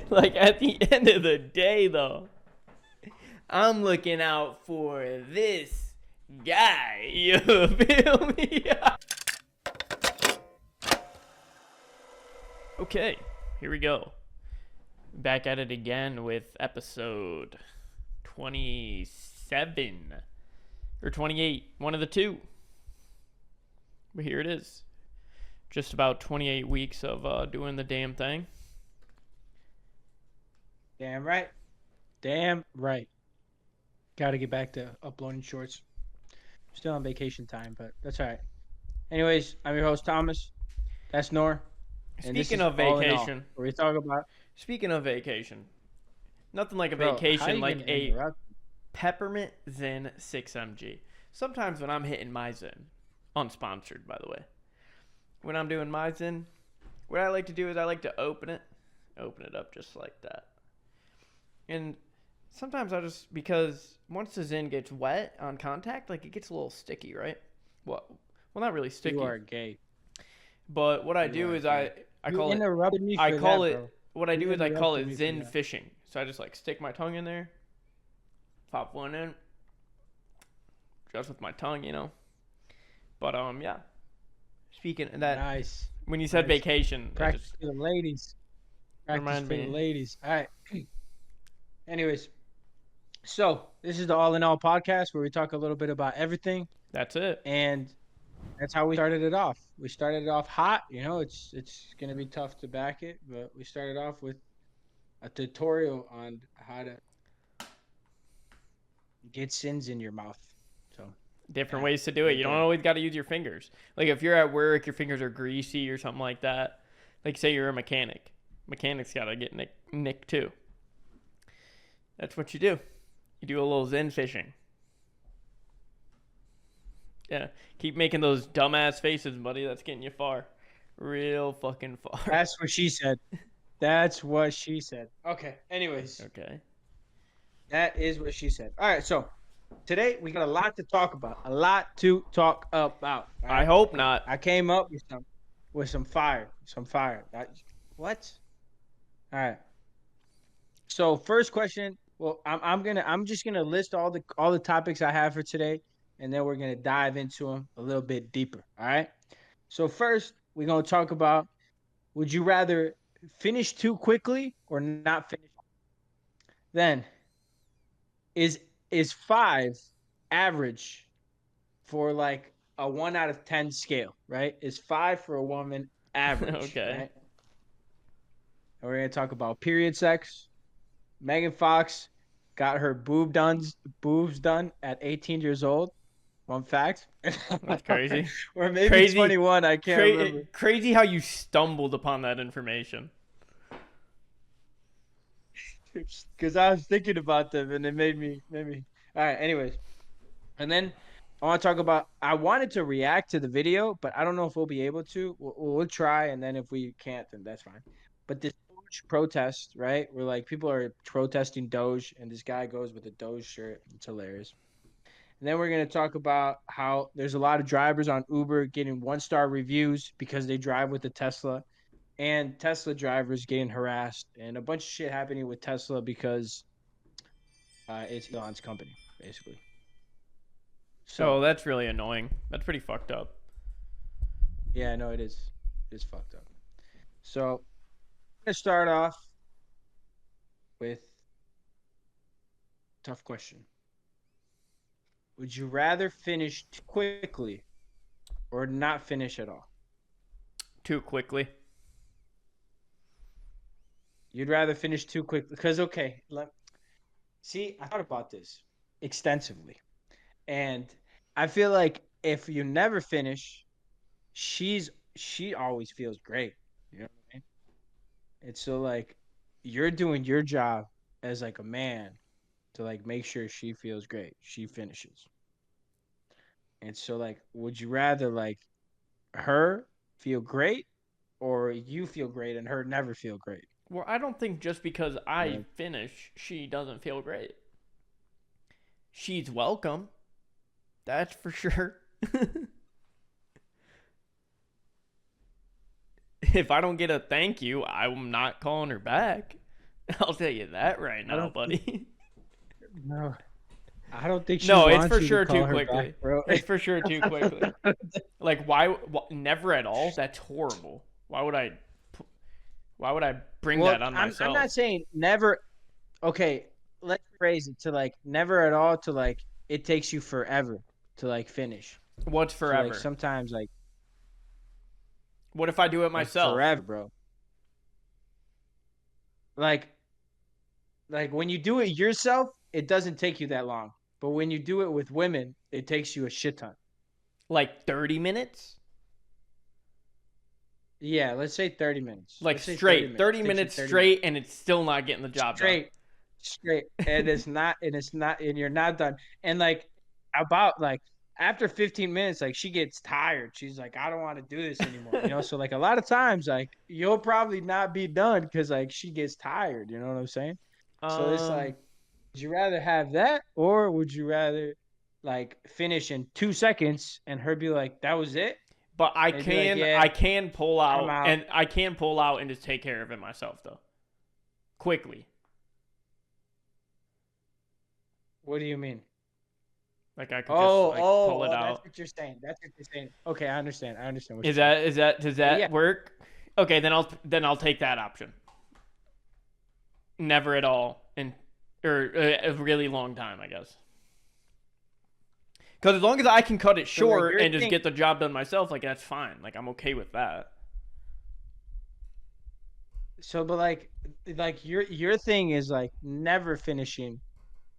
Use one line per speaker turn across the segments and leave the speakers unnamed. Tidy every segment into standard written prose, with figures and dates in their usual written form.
Like at the end of the day, though, I'm looking out for this guy. You feel me? Okay, here we go. Back at it again with episode 27 or 28, one of the two. But here it is. Just about 28 weeks of doing the damn thing.
Damn right. Damn right. Got to get back to uploading shorts. Still on vacation time, but that's all right. Anyways, I'm your host, Thomas. That's Nor. And this
Speaking
is
of
All in All,
vacation,
where we talk about...
speaking of vacation, nothing like a
Bro, how
vacation
you
like
going to
a
interrupt?
peppermint Zen 6mg. Sometimes when I'm hitting my Zen, unsponsored by the way, when I'm doing my Zen, what I like to do is I like to open it up just like that. And sometimes I just, because once the Zen gets wet on contact, like it gets a little sticky, right? Well, not really sticky.
You are gay.
But what I
You
do
are
is
gay.
I
You
call it,
interrupted me
I
for
call
that,
it,
bro.
what I
You
do is I call
interrupted
it
me for
Zen
that.
fishing. So I just like stick my tongue in there, pop one in, just with my tongue, you know. But yeah. Speaking of that,
Nice.
when you said
Nice.
vacation,
Practice for the ladies. Practice
Remind
for the
me.
ladies. All right. Anyways, so this is the All in All podcast where we talk a little bit about everything,
That's it.
and that's how we started it off. We started it off hot. You know, it's gonna be tough to back it, but we started off with a tutorial on how to get sins in your mouth. So
Different
yeah,
ways to do it.
right
You don't
there.
always got to use your fingers. Like if you're at work, your fingers are greasy or something like that. Like say you're a mechanic. Mechanics got to get nicked too. That's what you do. You do a little Zen fishing. Yeah. Keep making those dumbass faces, buddy. That's getting you far. Real fucking far.
That's what she said. That's what she said. Okay. Anyways,
Okay.
that is what she said. All right. So today we got a lot to talk about. A lot to talk about. All
I
right?
hope not.
I came up with some fire. What? All right. So first question. Well, I'm just gonna list all the topics I have for today, and then we're gonna dive into them a little bit deeper. All right. So first, we're gonna talk about: would you rather finish too quickly or not finish? Then is 5 average for like a 1 out of 10 scale, right? Is 5 for a woman average,
Okay.
right? And we're gonna talk about period sex. Megan Fox got her boobs done at 18 years old. Fun fact.
That's crazy.
Or maybe
Crazy.
21. I can't remember.
Crazy how you stumbled upon that information.
Because I was thinking about them and it made me. All right. Anyways, and then I want to talk about. I wanted to react to the video, but I don't know if we'll be able to. We'll try, and then if we can't, then that's fine. But this Doge protest, right? Where like people are protesting Doge, and this guy goes with a Doge shirt. It's hilarious. And then we're gonna talk about how there's a lot of drivers on Uber getting 1-star reviews because they drive with a Tesla, and Tesla drivers getting harassed, and a bunch of shit happening with Tesla because it's Elon's company, basically.
So
So
that's really annoying. That's pretty fucked up.
yeah, no, it is. It's fucked up. So I'm gonna start off with a tough question. Would you rather finish quickly or not finish at all?
Too quickly.
You'd rather finish too quickly because see, I thought about this extensively, and I feel like if you never finish, she always feels great. You know what I mean? And so like you're doing your job as like a man to like make sure she feels great. She finishes. And so like would you rather like her feel great or you feel great and her never feel great?
Well, I don't think just because
You
I
know?
finish, she doesn't feel great. She's welcome. That's for sure. If I don't get a thank you, I'm not calling her back. I'll tell you that right
I
now,
don't think,
buddy.
no, I don't think she
No, it's
wants
for
you to
sure
call
too
her back,
quickly.
bro.
It's for sure too quickly. Like, why never at all? That's horrible. Why would I bring
Well,
that on
I'm
myself?
not saying never. Okay, let's phrase it to like never at all to like it takes you forever to like finish.
What's
So like
forever?
sometimes
What if I do it
like
myself?
forever, bro. Like when you do it yourself, it doesn't take you that long. But when you do it with women, it takes you a shit ton.
Like 30 minutes?
Yeah, let's say 30 minutes.
Like
Let's say 30
straight.
minutes.
30
It takes you
minutes
30 minutes.
straight, and it's still not getting the job done.
Straight. And you're not done. And like about like after 15 minutes, like she gets tired. She's like, I don't want to do this anymore. So like a lot of times, like you'll probably not be done because like she gets tired. You know what I'm saying? So it's
Um,
like, would you rather have that or would you rather like finish in 2 seconds and her be like, that was it?
but I
And be like,
can
yeah,
I can pull
I'm
out
out.
and I can pull out and just take care of it myself though. Quickly.
What do you mean?
Like I could just like pull it
That's
out.
what you're saying. That's what you're saying. Okay, I understand. I understand what
Is
you're saying.
that does
But yeah,
that work? Okay, then I'll take that option. Never at all in or a really long time, I guess. Because as long as I can cut it
so like
short
your
and just
thing.
get the job done myself, like that's fine. Like I'm okay with that.
So, but like your thing is like never finishing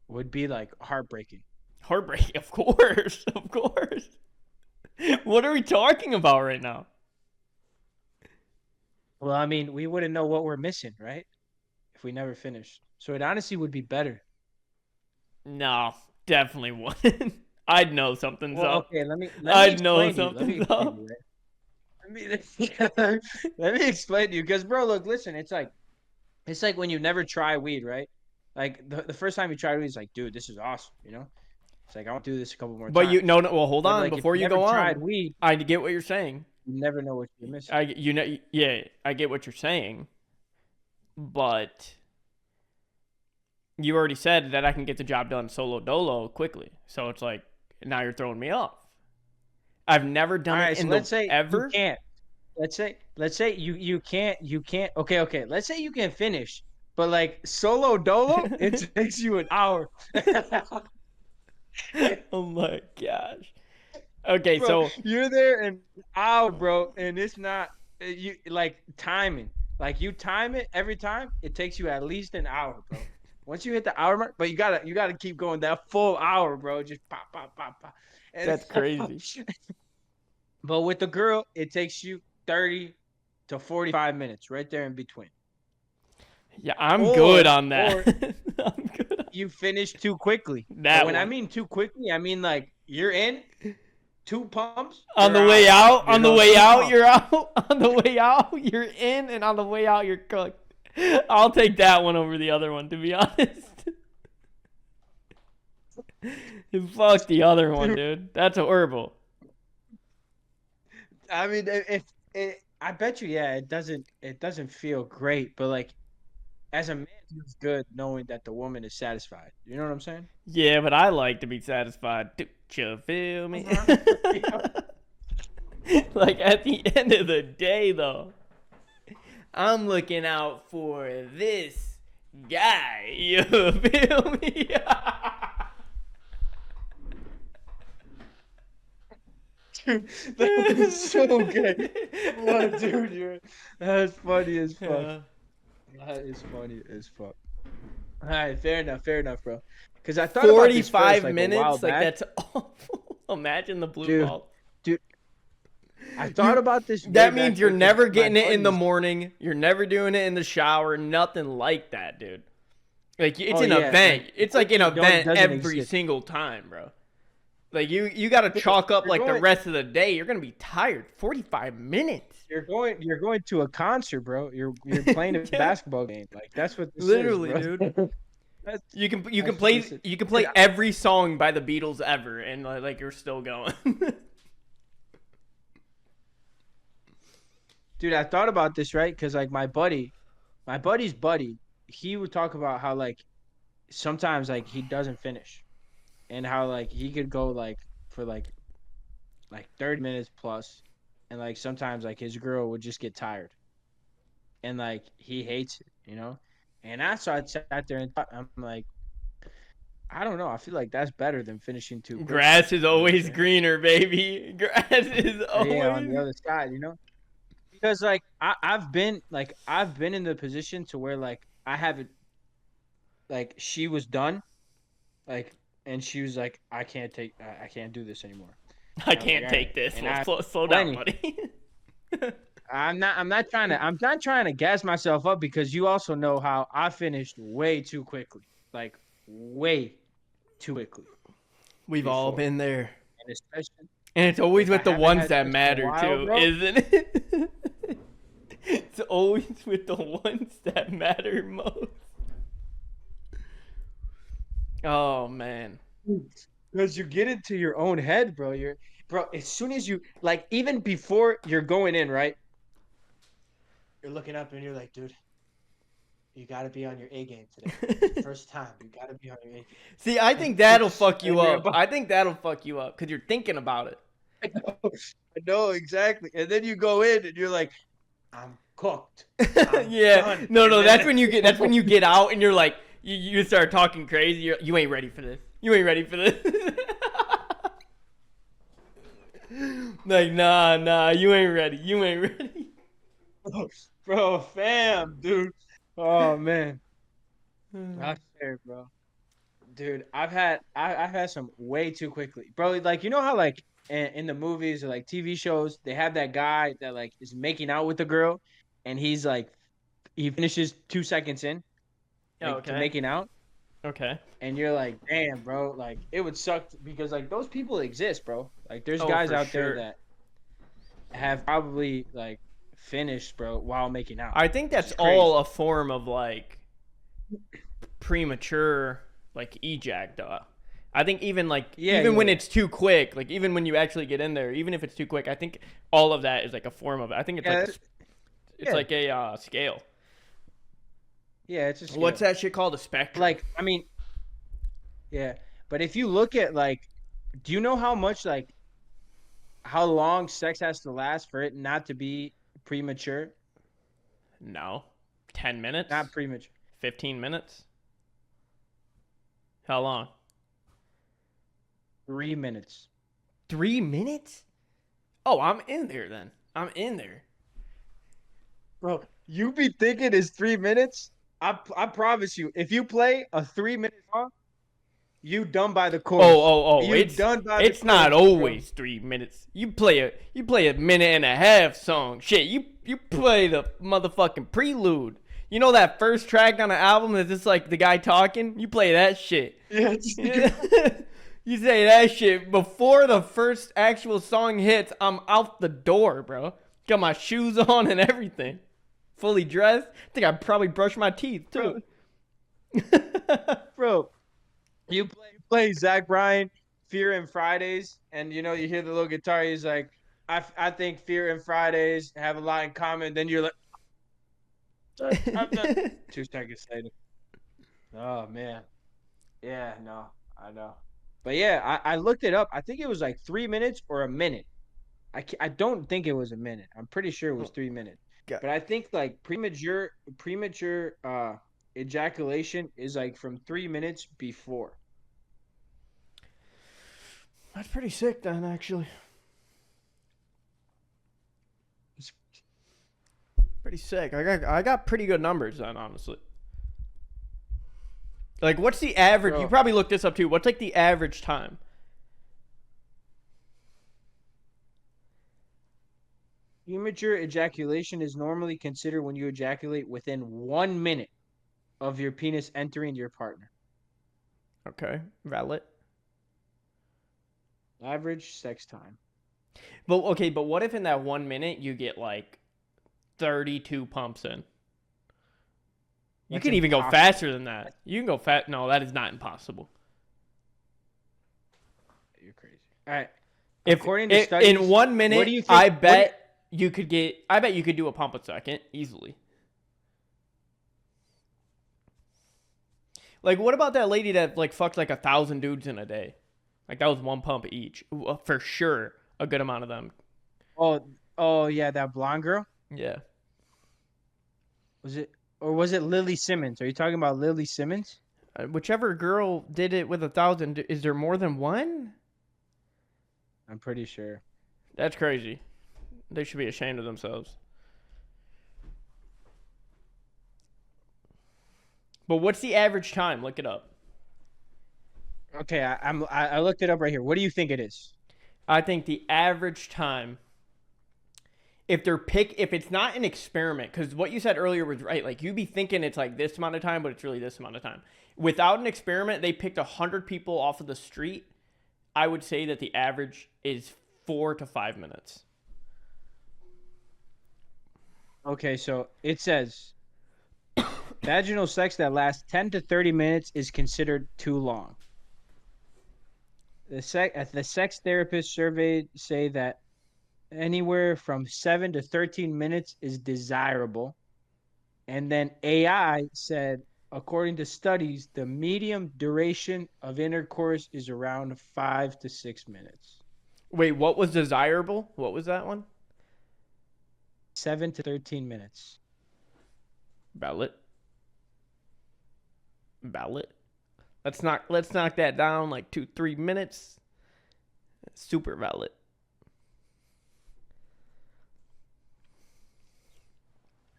would be like heartbreaking.
Heartbreak, of course, of course. What are we talking about right now?
Well, I mean, we wouldn't know what we're missing, right? If we never finished. So it honestly would be better.
No, definitely wouldn't. I'd know something's
Well,
up.
okay, let me
I'd know
explain to you. Let me
something's
explain to
up.
you, right? Let me explain to you, because bro, look, listen, it's like when you never try weed, right? Like the first time you try weed, it's like, dude, this is awesome. It's like I want to do this a couple more
But
times.
you no no. Well, hold
But
on
like if
before
you
you
never
go
tried
on.
weed,
I get what you're saying.
you never know what you're missing.
I get what you're saying, but you already said that I can get the job done solo dolo quickly. So it's like now you're throwing me off. I've never
All
done it
right, so
in
let's
the
say you
ever.
can't. Let's say you can't. Okay. Let's say you can finish, but like solo dolo, it takes you an hour.
Oh my gosh. Okay,
Bro,
so
you're there an hour, bro, and it's not you like timing. Like you time it every time, it takes you at least an hour, bro. Once you hit the hour mark, but you gotta keep going that full hour, bro. Just pop, pop, pop, pop. And
that's crazy.
but with the girl, it takes you 30 to 45 minutes right there in between.
Yeah, I'm good
Or
on that.
or
I'm good on
you finish too quickly. And
that
when I
one.
mean too quickly, I mean like you're in, two pumps,
On
you're
the way
out.
out, on the way
Two
out,
pumps.
you're out. On the way out, you're in, and on the way out, you're cooked. I'll take that one over the other one, to be honest. Fuck the other one, dude. That's horrible.
I mean, I bet you, yeah, it doesn't feel great, but like as a man, it feels good knowing that the woman is satisfied. You know what I'm saying?
Yeah, but I like to be satisfied. Do you feel me? Like at the end of the day, though, I'm looking out for this guy. You feel me?
Dude, that was so good. Oh, dude, that's funny as fuck.
Yeah.
That is funny as fuck. All right, fair enough, bro. Because I thought about this
45
first like a while
minutes? Like,
back,
that's awful. Imagine the blue
dude.
ball.
Dude, I thought about this. Way
That
back
means you're
because
never
my
getting it in the
buddies-
morning. You're never doing it in the shower. Nothing like that, dude. Like, it's an
yeah,
event.
like,
It's like an
it
event
doesn't
every
exist.
single time, bro. Like, you got to chalk up,
You're
like, the
going-
rest of the day. You're going to be tired. 45 minutes.
You're going to a concert, bro. You're playing a
Yeah.
basketball game. Like that's what this
Literally,
is, bro.
dude.
That's-
You can
That's
play
listen.
you can play
Yeah.
every song by the Beatles ever, and like you're still going.
Dude, I thought about this, right? Because like my buddy's buddy, he would talk about how like sometimes like he doesn't finish, and how like he could go like for like 30 minutes plus, and like sometimes like his girl would just get tired, and like he hates it, you know. And that's why I sat there and thought, I'm like, I don't know. I feel like that's better than finishing too quickly.
Grass is
You know what I'm
always
saying?
greener, baby. Grass is
Yeah, on the
always.
other side, you know? Because like I've been in the position to where like I haven't like she was done, like, and she was like, I can't do this anymore.
I
And I was like,
can't
all
take
right.
this.
And
Well,
I
slow down,
plenty.
buddy.
I'm not trying to gas myself up, because you also know how I finished way too quickly. Like way too quickly
We've all
before.
been there.
And especially
And it's always
if I
with the
haven't
ones
had
that
sex in a
matter
while,
too,
bro.
isn't it? It's always with the ones that matter most. Oh man.
Because you get into your own head, bro. Bro, as soon as you like, even before you're going in, right? You're looking up and you're like, dude, you gotta be on your A game today. First time, you gotta be on your A game.
See, I
And
think that'll
just
fuck you
and you're
up.
about
I think that'll fuck you up because you're thinking about it.
I know exactly. And then you go in and you're like, I'm cooked. I'm
Yeah.
done.
No,
And
no,
then
that's when you get out and you're like you start talking crazy. You ain't ready for this. You ain't ready for this. Like, nah, you ain't ready. You ain't ready.
bro, fam, dude. Oh man. That's fair, bro. Dude, I've had some way too quickly, bro. Like, you know how like in the movies or like TV shows, they have that guy that like is making out with the girl, and he's like he finishes 2 seconds in, like, to
Okay.
making out,
Okay.
and you're like, damn, bro, like it would suck because like those people exist, bro. Like there's
Oh,
guys
for
out there
sure.
that have probably like finished, bro, while making out,
I think
which
that's
is
all
crazy.
a form of like premature like ejac though. I think even like
Yeah,
even when
yeah,
it's too quick, like even when you actually get in there, even if it's too quick, I think all of that is like a form of it. I think it's like
yeah,
it's
yeah,
like a scale.
yeah. It's a
What's
skill.
that shit called? A spectrum.
Like, I mean, yeah, but if you look at like, do you know how much like how long sex has to last for it not to be premature?
No. 10 minutes?
Not premature.
15 minutes? How long?
3 minutes.
3 minutes? Oh, I'm in there then. I'm in there.
Bro, you be thinking it's 3 minutes? I promise you, if you play a 3 minute song, you done by the
Oh,
chorus.
oh, oh!
You done by the
It's not
chorus, bro.
always 3 minutes. You play a minute and a half song. Shit, you play the motherfucking prelude. You know that first track on the album that's just like the guy talking. You play that shit.
Yeah,
You say that shit before the first actual song hits. I'm out the door, bro. Got my shoes on and everything, fully dressed. I think I probably brushed my teeth
bro,
too.
bro. You play Zach Bryan, Fear and Fridays, and you hear the little guitar. He's like, I think Fear and Fridays have a lot in common. Then you're like, I'm done. 2 seconds later. Oh man. Yeah, no, I know. But yeah, I looked it up. I think it was like 3 minutes or a minute. I don't think it was a minute. I'm pretty sure it was 3 minutes.
God,
But I think like premature ejaculation is like from 3 minutes before.
that's pretty sick then, actually. Pretty sick. I got pretty good numbers then, honestly. Like, what's the average? You
Bro,
probably looked this up too. What's like the average time?
premature ejaculation is normally considered when you ejaculate within 1 minute of your penis entering your partner.
Okay, valid.
Average sex time.
But okay, but what if in that 1 minute you get like 32 pumps in? You
That's
can even go
impossible.
faster than that. You can go fast. No, that is not impossible.
You're crazy. All right.
If
According to
in
studies,
one
what do
minute,
you think?
I bet you could do a pump a second easily. Like, what about that lady that like fucked like 1,000 dudes in a day? Like that was one pump each. For sure, a good amount of them.
Oh yeah, that blonde girl.
Yeah.
Was it or was it Lily Simmons? Are you talking about Lily Simmons?
Whichever girl did it with 1,000. Is there more than one?
I'm pretty sure.
That's crazy. They should be ashamed of themselves. But what's the average time? Look it up.
Okay, I looked it up right here. What do you think it is?
I think the average time, if it's not an experiment, because what you said earlier was right. Like you'd be thinking it's like this amount of time, but it's really this amount of time. Without an experiment, they picked 100 people off of the street. I would say that the average is 4 to 5 minutes.
Okay, so it says vaginal sex that lasts 10 to 30 minutes is considered too long. The sex therapists surveyed say that anywhere from 7 to 13 minutes is desirable. And then AI said, according to studies, the medium duration of intercourse is around 5 to 6 minutes.
Wait, what was desirable? What was that one?
7 to 13 minutes.
Valid. Let's knock that down like 2-3 minutes. Super valid.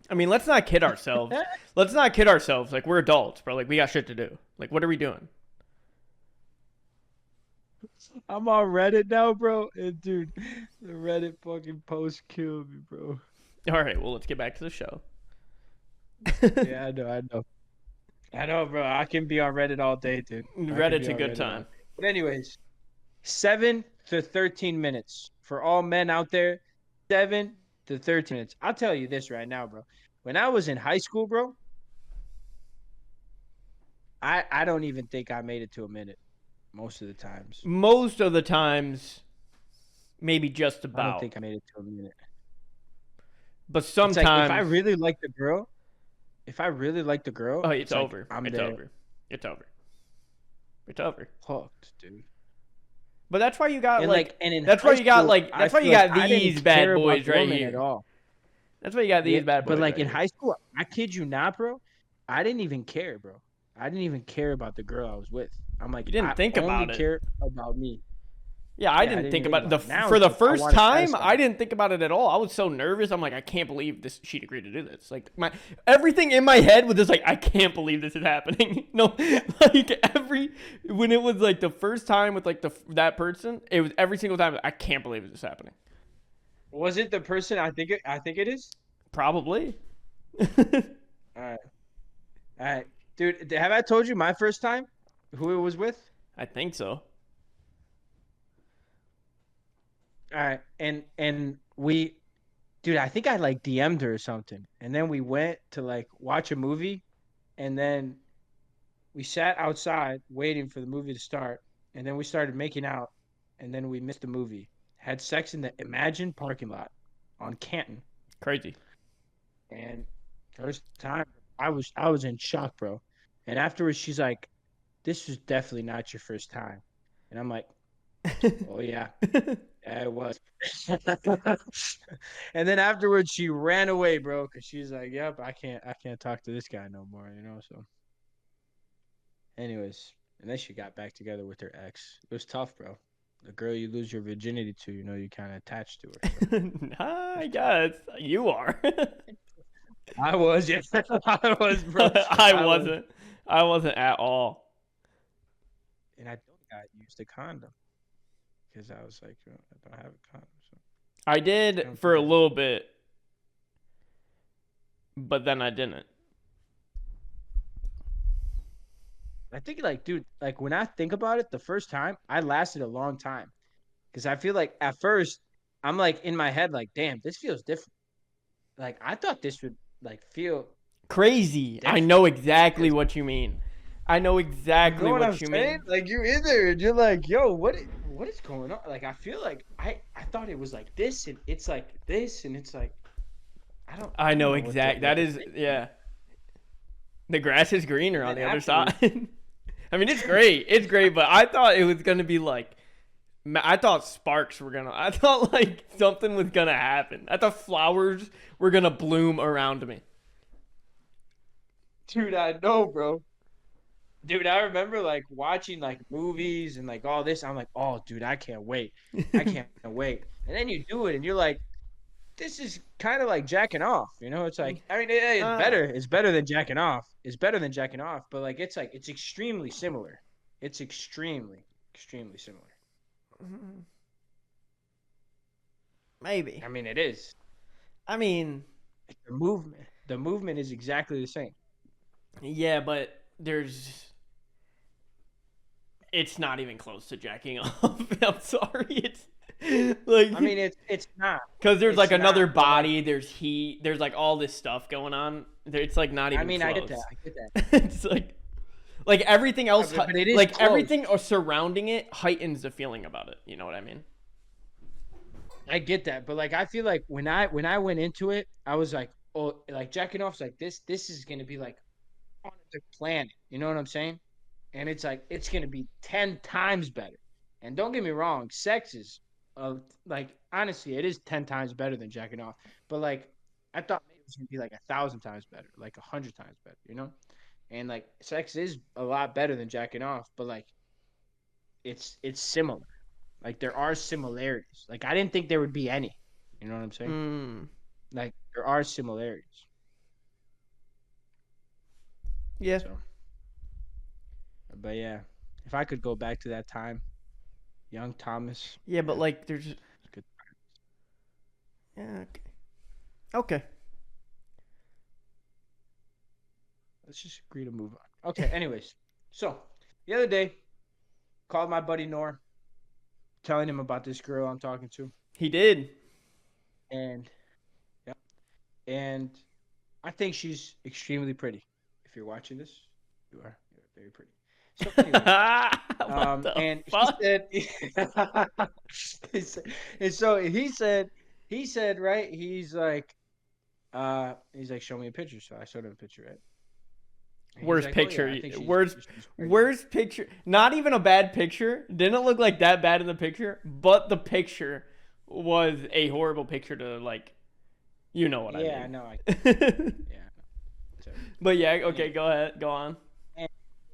I mean, let's not kid ourselves. Like we're adults, bro. Like we got shit to do. Like what are we doing?
I'm on Reddit now, bro. And dude, the Reddit fucking post killed me, bro.
All right, well, let's get back to the show.
Yeah, I know, bro. I can be on Reddit all day, dude.
Reddit's a good time.
But anyways, 7 to 13 minutes for all men out there. 7 to 13 minutes. I'll tell you this right now, bro. When I was in high school, bro, I don't even think I made it to a minute most of the times.
Most of the times, maybe just about.
I don't think I made it to a minute.
But sometimes,
it's like, if I really like the girl,
oh, it's
like,
over. It's over.
Hooked, dude.
But that's why you got
and
that's why you got these bad boys right here.
At all.
That's why you got these bad boys.
But like
right
in high school, I kid you not, bro. I didn't even care, bro. I didn't even care about the girl I was with. I'm like,
you didn't think about it.
Care about me.
Yeah, I didn't think about it. For the first time, I didn't think about it at all. I was so nervous. I'm like, I can't believe she'd agreed to do this. Like everything in my head was just like, I can't believe this is happening. No, like when it was like the first time with like that person, it was every single time. I can't believe this is happening.
Was it the person I think it is?
Probably.
All right, dude. Have I told you my first time? Who it was with?
I think so.
All right, and we, dude, I think I like DM'd her or something, and then we went to like watch a movie, and then we sat outside waiting for the movie to start, and then we started making out, and then we missed the movie. Had sex in the Imagine parking lot on Canton.
Crazy.
And first time, I was in shock, bro. And afterwards, she's like, "This was definitely not your first time," and I'm like, "Oh yeah." Yeah, it was. And then afterwards, she ran away, bro, because she's like, "Yep, I can't talk to this guy no more," you know. So, anyways, and then she got back together with her ex. It was tough, bro. The girl you lose your virginity to, you know, you kind of attached to her. So.
I guess you are.
I was, yeah. I was, bro.
I wasn't at all.
And I used a condom. Because I was like, I don't have a condom. So.
I did for a little bit, but then I didn't.
I think, like, dude, like when I think about it, the first time I lasted a long time, because I feel like at first I'm like in my head, like, damn, this feels different. Like I thought this would like feel
crazy. Different. I know exactly what you mean. I know exactly what you mean.
Like you're in there and you're like, yo, what is going on? Like I feel like I thought it was like this and it's like this and it's like I know exactly.
That is yeah. The grass is greener
And
on
then
the other
afterwards,
side. I mean, it's great. It's great, but I thought it was gonna be like, I thought sparks were gonna. I thought like something was gonna happen. I thought flowers were gonna bloom around me.
dude, I know, bro. Dude, I remember like watching like movies and like all this. I'm like, oh, dude, I can't wait. I can't wait. And then you do it, and you're like, this is kind of like jacking off. You know, it's like, I mean, it's
Uh,
better. It's better than jacking off. It's better than jacking off, but like, it's extremely similar. It's extremely similar.
maybe.
I mean, it is.
I mean,
Like, the movement is exactly the same.
yeah, but it's not even close to jacking off. I'm sorry. It's like,
I mean, it's not.
because there's like
It's
another
not. But like,
body, there's heat, there's like all this stuff going on. It's like not
I
even
mean, I get that.
close.
I get that.
It's like everything else,
But it is
like
close.
everything surrounding it heightens the feeling about it. You know what I mean?
I get that, but like I feel like when I went into it, I was like, oh, like jacking off's like this is gonna be like on the planet. You know what I'm saying? And it's like it's gonna be 10 times better. And don't get me wrong, sex is like honestly, it is 10 times better than jacking off. But like I thought maybe it was gonna be like 1,000 times better, like 100 times better. You know? And like sex is a lot better than jacking off, but like it's similar. Like there are similarities. Like I didn't think there would be any. You know what I'm saying?
Mm,
Like there are similarities.
yeah.
So, but yeah, if I could go back to that time, young Thomas,
Yeah, but
yeah,
like there's
it's good.
yeah, okay. Okay.
Let's just agree to move on. Okay. Anyways, so the other day, called my buddy Nor, telling him about this girl I'm talking to,
He did.
and yeah, and I think she's extremely pretty. If you're watching this, you're very pretty. So, anyways,
What the
and he
fuck?
said, and so he said, right? He's like, show me a picture. So I showed him a picture, right? And he's
Worst
like, oh yeah,
picture.
I think she's pretty.
Worst picture. Not even a bad picture. Didn't look like that bad in the picture, but the picture was a horrible picture to like. You know what I
Yeah, I
mean.
know. Yeah, I know. So,
But yeah, okay,
anyway,
go ahead, go on.
and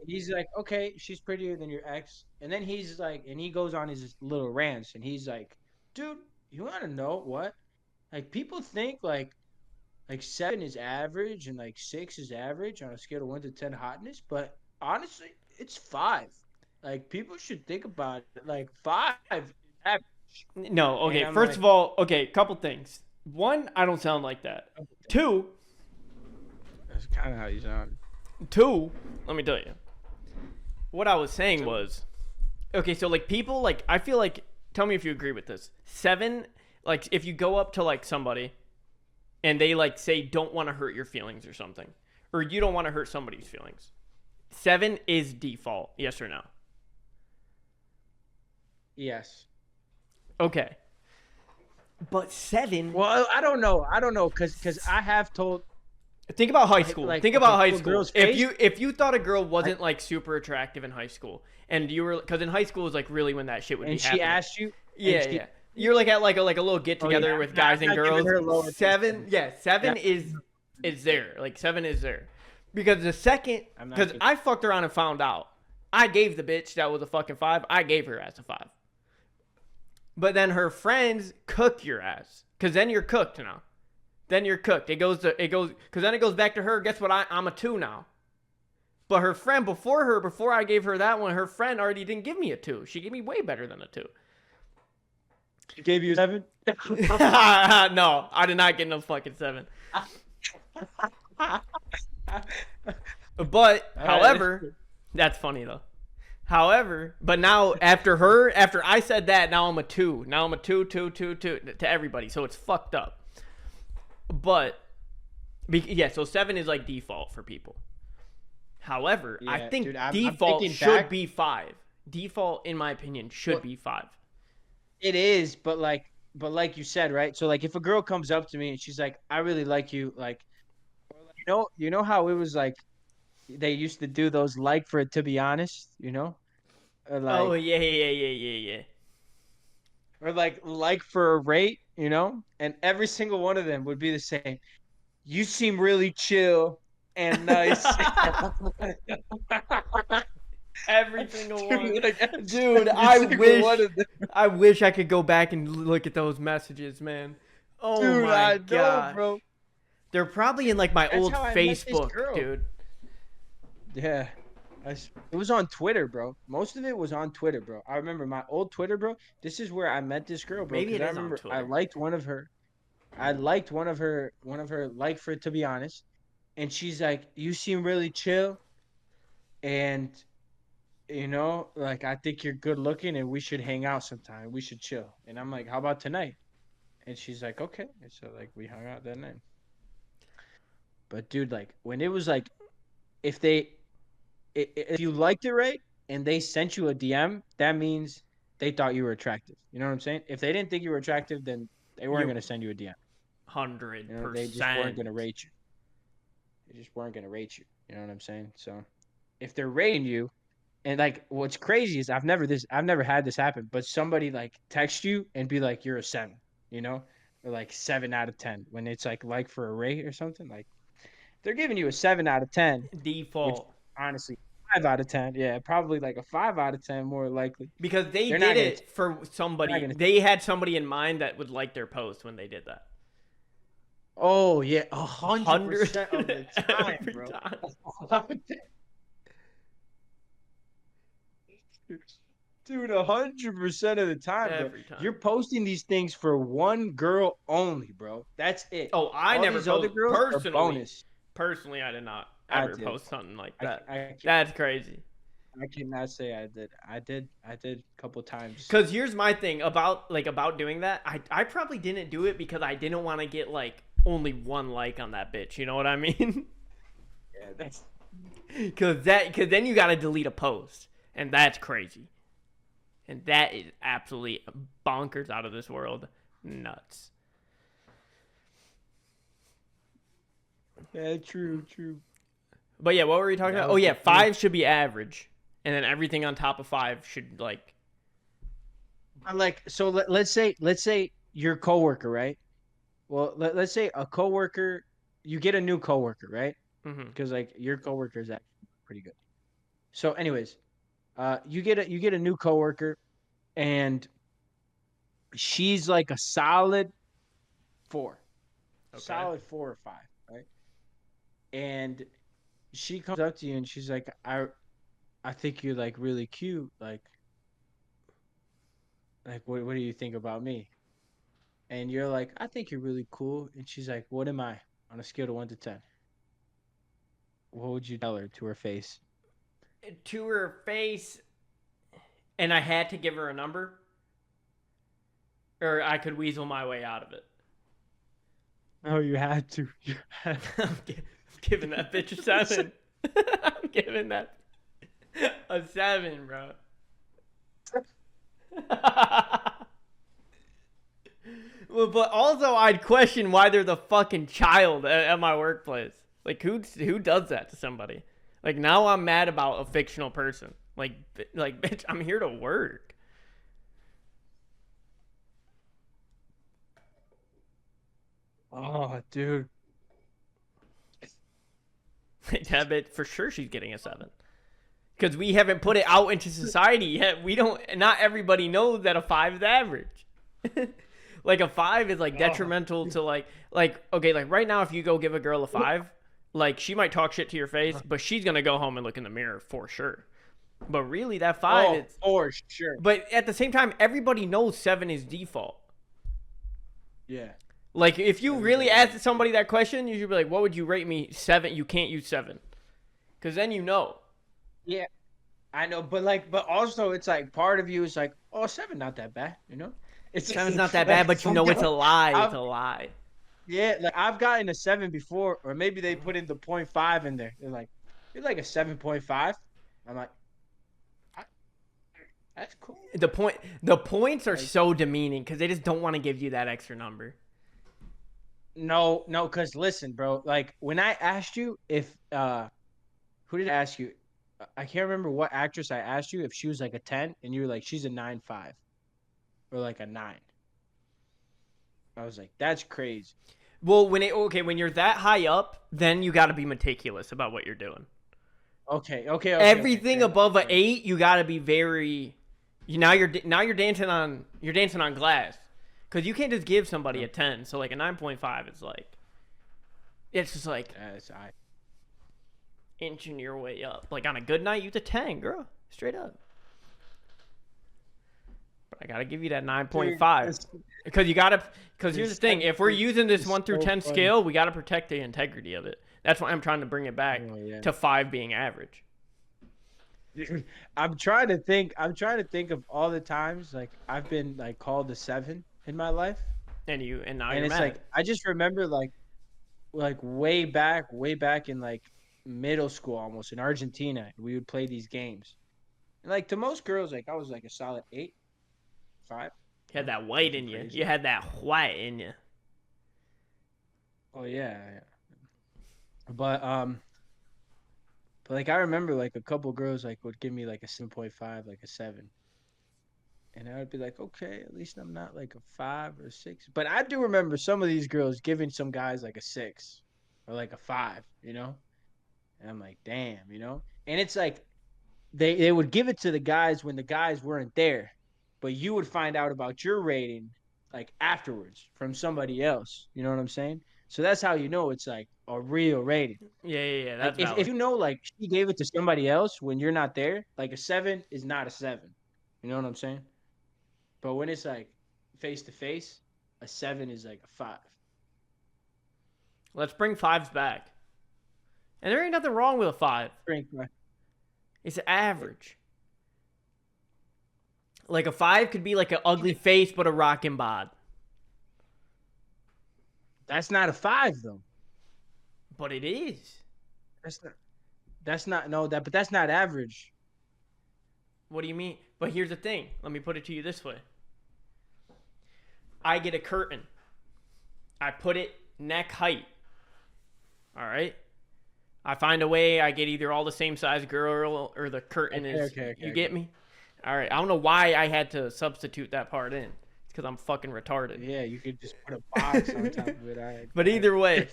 he's like, okay, she's prettier than your ex. And then he's like, and he goes on his little rants, and he's like, dude, you want to know what? Like people think like 7 is average and like 6 is average on a scale of 1 to 10 hotness, but honestly, it's 5. Like people should think about it. Like 5 is average.
No,
And
okay.
I'm
First
like,
of all, okay, couple things. One, I don't sound like that. Two,
that's kind of how you sound.
two. Let me tell you. What I was saying was, okay, so like people like I feel like tell me if you agree with this. 7, like if you go up to like somebody and they like say don't want to hurt your feelings or something, or you don't want to hurt somebody's feelings. 7 is default, yes or no?
Yes.
Okay. But 7,
Well, I don't know, cause I have told
think about high school.
like
Think
if
about
I
high
told
school.
girls'
If
face,
you thought a girl wasn't like super attractive in high school, and you were because in high school is like really when that shit would
and
be
she
happening.
asked you,
Yeah,
and she,
yeah. You're like at like a little get
oh
together
yeah,
with guys
I'm
and
not giving
girls.
her lower
7, yeah, 7
Yeah.
is there. Like 7 is there, because the second,
I'm not
because
giving-
I fucked around and found out, I gave the bitch that was a fucking 5. I gave her as a 5. But then her friends cook your ass, because then you're cooked now. Then you're cooked. It goes because then it goes back to her. Guess what? I'm a 2 now. But her friend before I gave her that one, her friend already didn't give me a 2. She gave me way better than a 2.
She gave you 7.
No, I did not get no fucking 7. But however, that's funny though. However, but now after I said that, now I'm a 2. Now I'm a 2 to everybody. So it's fucked up. But yeah, so 7 is like default for people. However, I
Yeah,
think
dude, I'm
default
thinking
should
back-
be 5. Default, in my opinion, should
What-
be 5.
It is, but like you said, right? So like if a girl comes up to me and she's like, I really like you, like you know how it was like they used to do those like for it to be honest, or
Oh
like
yeah, yeah, yeah, yeah, yeah.
like for a rate, and every single one of them would be the same. You seem really chill and nice.
Every single one.
Dude, like
Dude,
every single one of them.
I wish I could go back and look at those messages, man. Oh
Dude,
my
I know,
gosh.
bro.
They're probably in like my
That's
old
how I met this
Facebook,
girl.
dude.
Yeah. It was on Twitter, bro. Most of it was on Twitter, bro. I remember my old Twitter, bro. This is where I met this girl, bro.
Maybe
Because
it
I
is on
remember I
Twitter.
liked one of her. I liked one of her like for it to be honest. And she's like, "You seem really chill, and like I think you're good looking, and we should hang out sometime. We should chill." And I'm like, "How about tonight?" And she's like, "Okay." And so like we hung out that night. But dude, like when it was like, if if you liked it right and they sent you a DM, that means they thought you were attractive. You know what I'm saying? If they didn't think you were attractive, then they weren't
You
gonna send you a DM. They just weren't
100%.
gonna rate you. They just weren't gonna rate you. You know what I'm saying? So if they're rating you, and like what's crazy is I've never had this happen, but somebody like text you and be like, "You're a 7," or like 7 out of 10 when it's like for a rate or something. Like they're giving you a 7 out of 10, which
Default.
honestly 5 out of 10. Yeah, probably like a 5 out of 10 more likely.
Because they
They're not
did
gonna.
it for
They're not
somebody.
gonna.
They had somebody in mind that would like their post when they did that.
Oh yeah,
100
100% of the time,
every
bro.
time.
Dude, 100% of the time, bro.
Every time.
You're posting these things for one girl only, bro. That's it.
Oh, I
All
never
these other
post
girls are
personally.
bonus.
Personally, I did not
I
ever
did.
post something like that.
I
That's crazy.
cannot say I did. I did a couple times.
Cause here's my thing about doing that. I probably didn't do it because I didn't want to get like only one like on that bitch. You know what I mean?
Yeah, that's
Cause then you gotta delete a post, and that's crazy. And that is absolutely bonkers, out of this world, nuts.
yeah, true.
But yeah, what were we talking
That
about? Oh
was
yeah,
the
5 should be average, and then everything on top of 5 should like.
Like so. Let's say your coworker, right? Well, let's say a coworker. You get a new coworker, right?
Mm-hmm.
Because like your coworker is actually pretty good. So, anyways, you get a new coworker, and she's like a solid 4,
Okay.
solid 4 or 5, right? And she comes up to you and she's like, I think you're like really cute, like what do you think about me? And you're like, I think you're really cool. And she's like, what am I on a scale of 1 to 10? What would you tell her to her face?
To her face, and I had to give her a number, or I could weasel my way out of it.
Oh, you had to.
I'm giving that bitch a 7. I'm giving that a 7, bro. Well, but also I'd question why they're the fucking child at my workplace. Like who does that to somebody? Like now I'm mad about a fictional person. Like bitch, I'm here to work.
Oh, dude.
That bitch, for sure she's getting a 7. Because we haven't put it out into society yet. We don't. Not everybody knows that a 5 is average. Like a 5 is like detrimental to like okay, like right now if you go give a girl a 5, like she might talk shit to your face, but she's gonna go home and look in the mirror for sure. But really that 5 is
for sure.
But at the same time, everybody knows 7 is default.
Yeah.
Like if you really ask somebody that question, you should be like, what would you rate me? 7. You can't use 7. Because then you know.
Yeah. I know, but also it's like part of you is like, oh, 7 not that bad, It's
7's not that bad, but you know it's a lie. It's a lie.
Yeah, like I've gotten a 7 before, or maybe they put in the 0.5 in there. They're like, you're like a 7.5. I'm like, that's cool.
The points are so demeaning because they just don't want to give you that extra number.
No, because listen, bro. Like when I asked you if Who did I ask you? I can't remember what actress I asked you if she was like a 10, and you were like, she's a 9.5 or like a 9. I was like, that's crazy.
Well, when you're that high up, then you got to be meticulous about what you're doing.
Okay.
Everything
Fair
above
enough.
an 8, you got to be very. You're dancing on glass, because you can't just give somebody a 10. So like a 9.5 is like, it's just like inching your way up. Like on a good night, you're a 10, girl, straight up. But I gotta give you that 9.5 because here's the thing: if we're using this 1 through 10 scale, we gotta protect the integrity of it. That's why I'm trying to bring it back to 5 being average.
Dude, I'm trying to think of all the times like I've been like called a 7 in my life,
And now
and
you're
it's
mad.
like I just remember like way back in like middle school, almost in Argentina, we would play these games. And like to most girls, like I was like a solid 8, 5.
You had that white
Nothing
in you.
crazy.
You had that white in you.
Oh yeah. But like I remember like a couple girls like would give me like a 7.5, like a 7. And I would be like, okay, at least I'm not like a 5 or 6. But I do remember some of these girls giving some guys like a 6 or like a 5, you know? And I'm like, damn, you know? And it's like they would give it to the guys when the guys weren't there, but you would find out about your rating like afterwards from somebody else. You know what I'm saying? So that's how you know it's like a real rating.
Yeah.
Like
That's
if
valid.
you know like she gave it to somebody else when you're not there, like a 7 is not a 7. You know what I'm saying? But when it's like face to face, a 7 is like a 5.
Let's bring 5s back. And there ain't nothing wrong with a 5.
Drink,
It's average. Like a 5 could be like an ugly face, but a rockin' bod.
That's not a 5 though.
But it is.
That's not. That's not no that. But that's not average.
What do you mean? But here's the thing. Let me put it to you this way. I get a curtain. I put it neck height. All right? I find a way. I get either all the same size girl or the curtain is.
Okay,
you get me? All right. I don't know why I had to substitute that part in. It's because I'm fucking retarded.
Yeah, you could just put a box on top of it. All right.
But either way.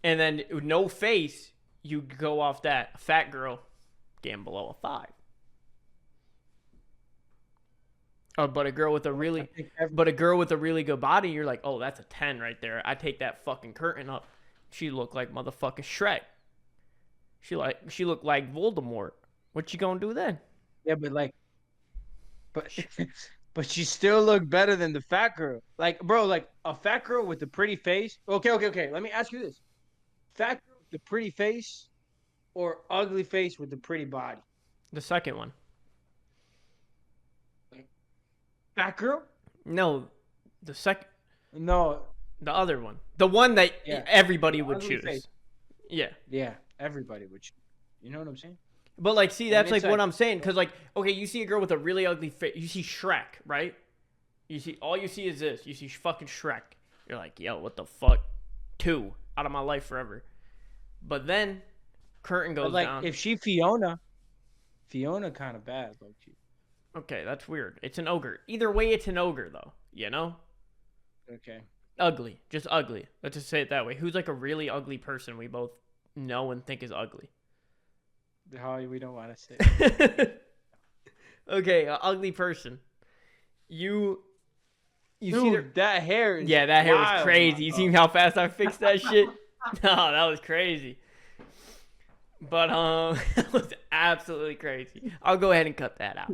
And then no face, you go off that. A fat girl, getting below a 5. But a girl with a really good body, you're like, oh, that's a 10 right there. I take that fucking curtain up. She looked like motherfucking Shrek. She looked like Voldemort. What you gonna do then?
Yeah, but but she still looked better than the fat girl. Like, bro, like a fat girl with a pretty face. Okay. Let me ask you this: fat girl with a pretty face, or ugly face with a pretty body?
The second one.
Fat girl?
No, the second.
No.
The other one. The one that everybody would
ugly
choose.
face.
Yeah.
Yeah, everybody would choose. You know what I'm saying?
But like, see, that's like
it's
what I'm saying. Because like, okay, you see a girl with a really ugly face. You see Shrek, right? All you see is this. You see fucking Shrek. You're like, yo, what the fuck? 2 out of my life forever. But then, curtain goes down.
If she Fiona kind of bad, low key.
Okay, that's weird. It's an ogre. Either way, it's an ogre, though. You know?
Okay.
Ugly. Just ugly. Let's just say it that way. Who's like a really ugly person we both know and think is ugly?
Holly, we don't want to say.
Okay, an ugly person. You
Dude,
see
that hair is
that hair was
wild,
crazy. You see how fast I fixed that shit? No, that was crazy. But that was absolutely crazy. I'll go ahead and cut that out.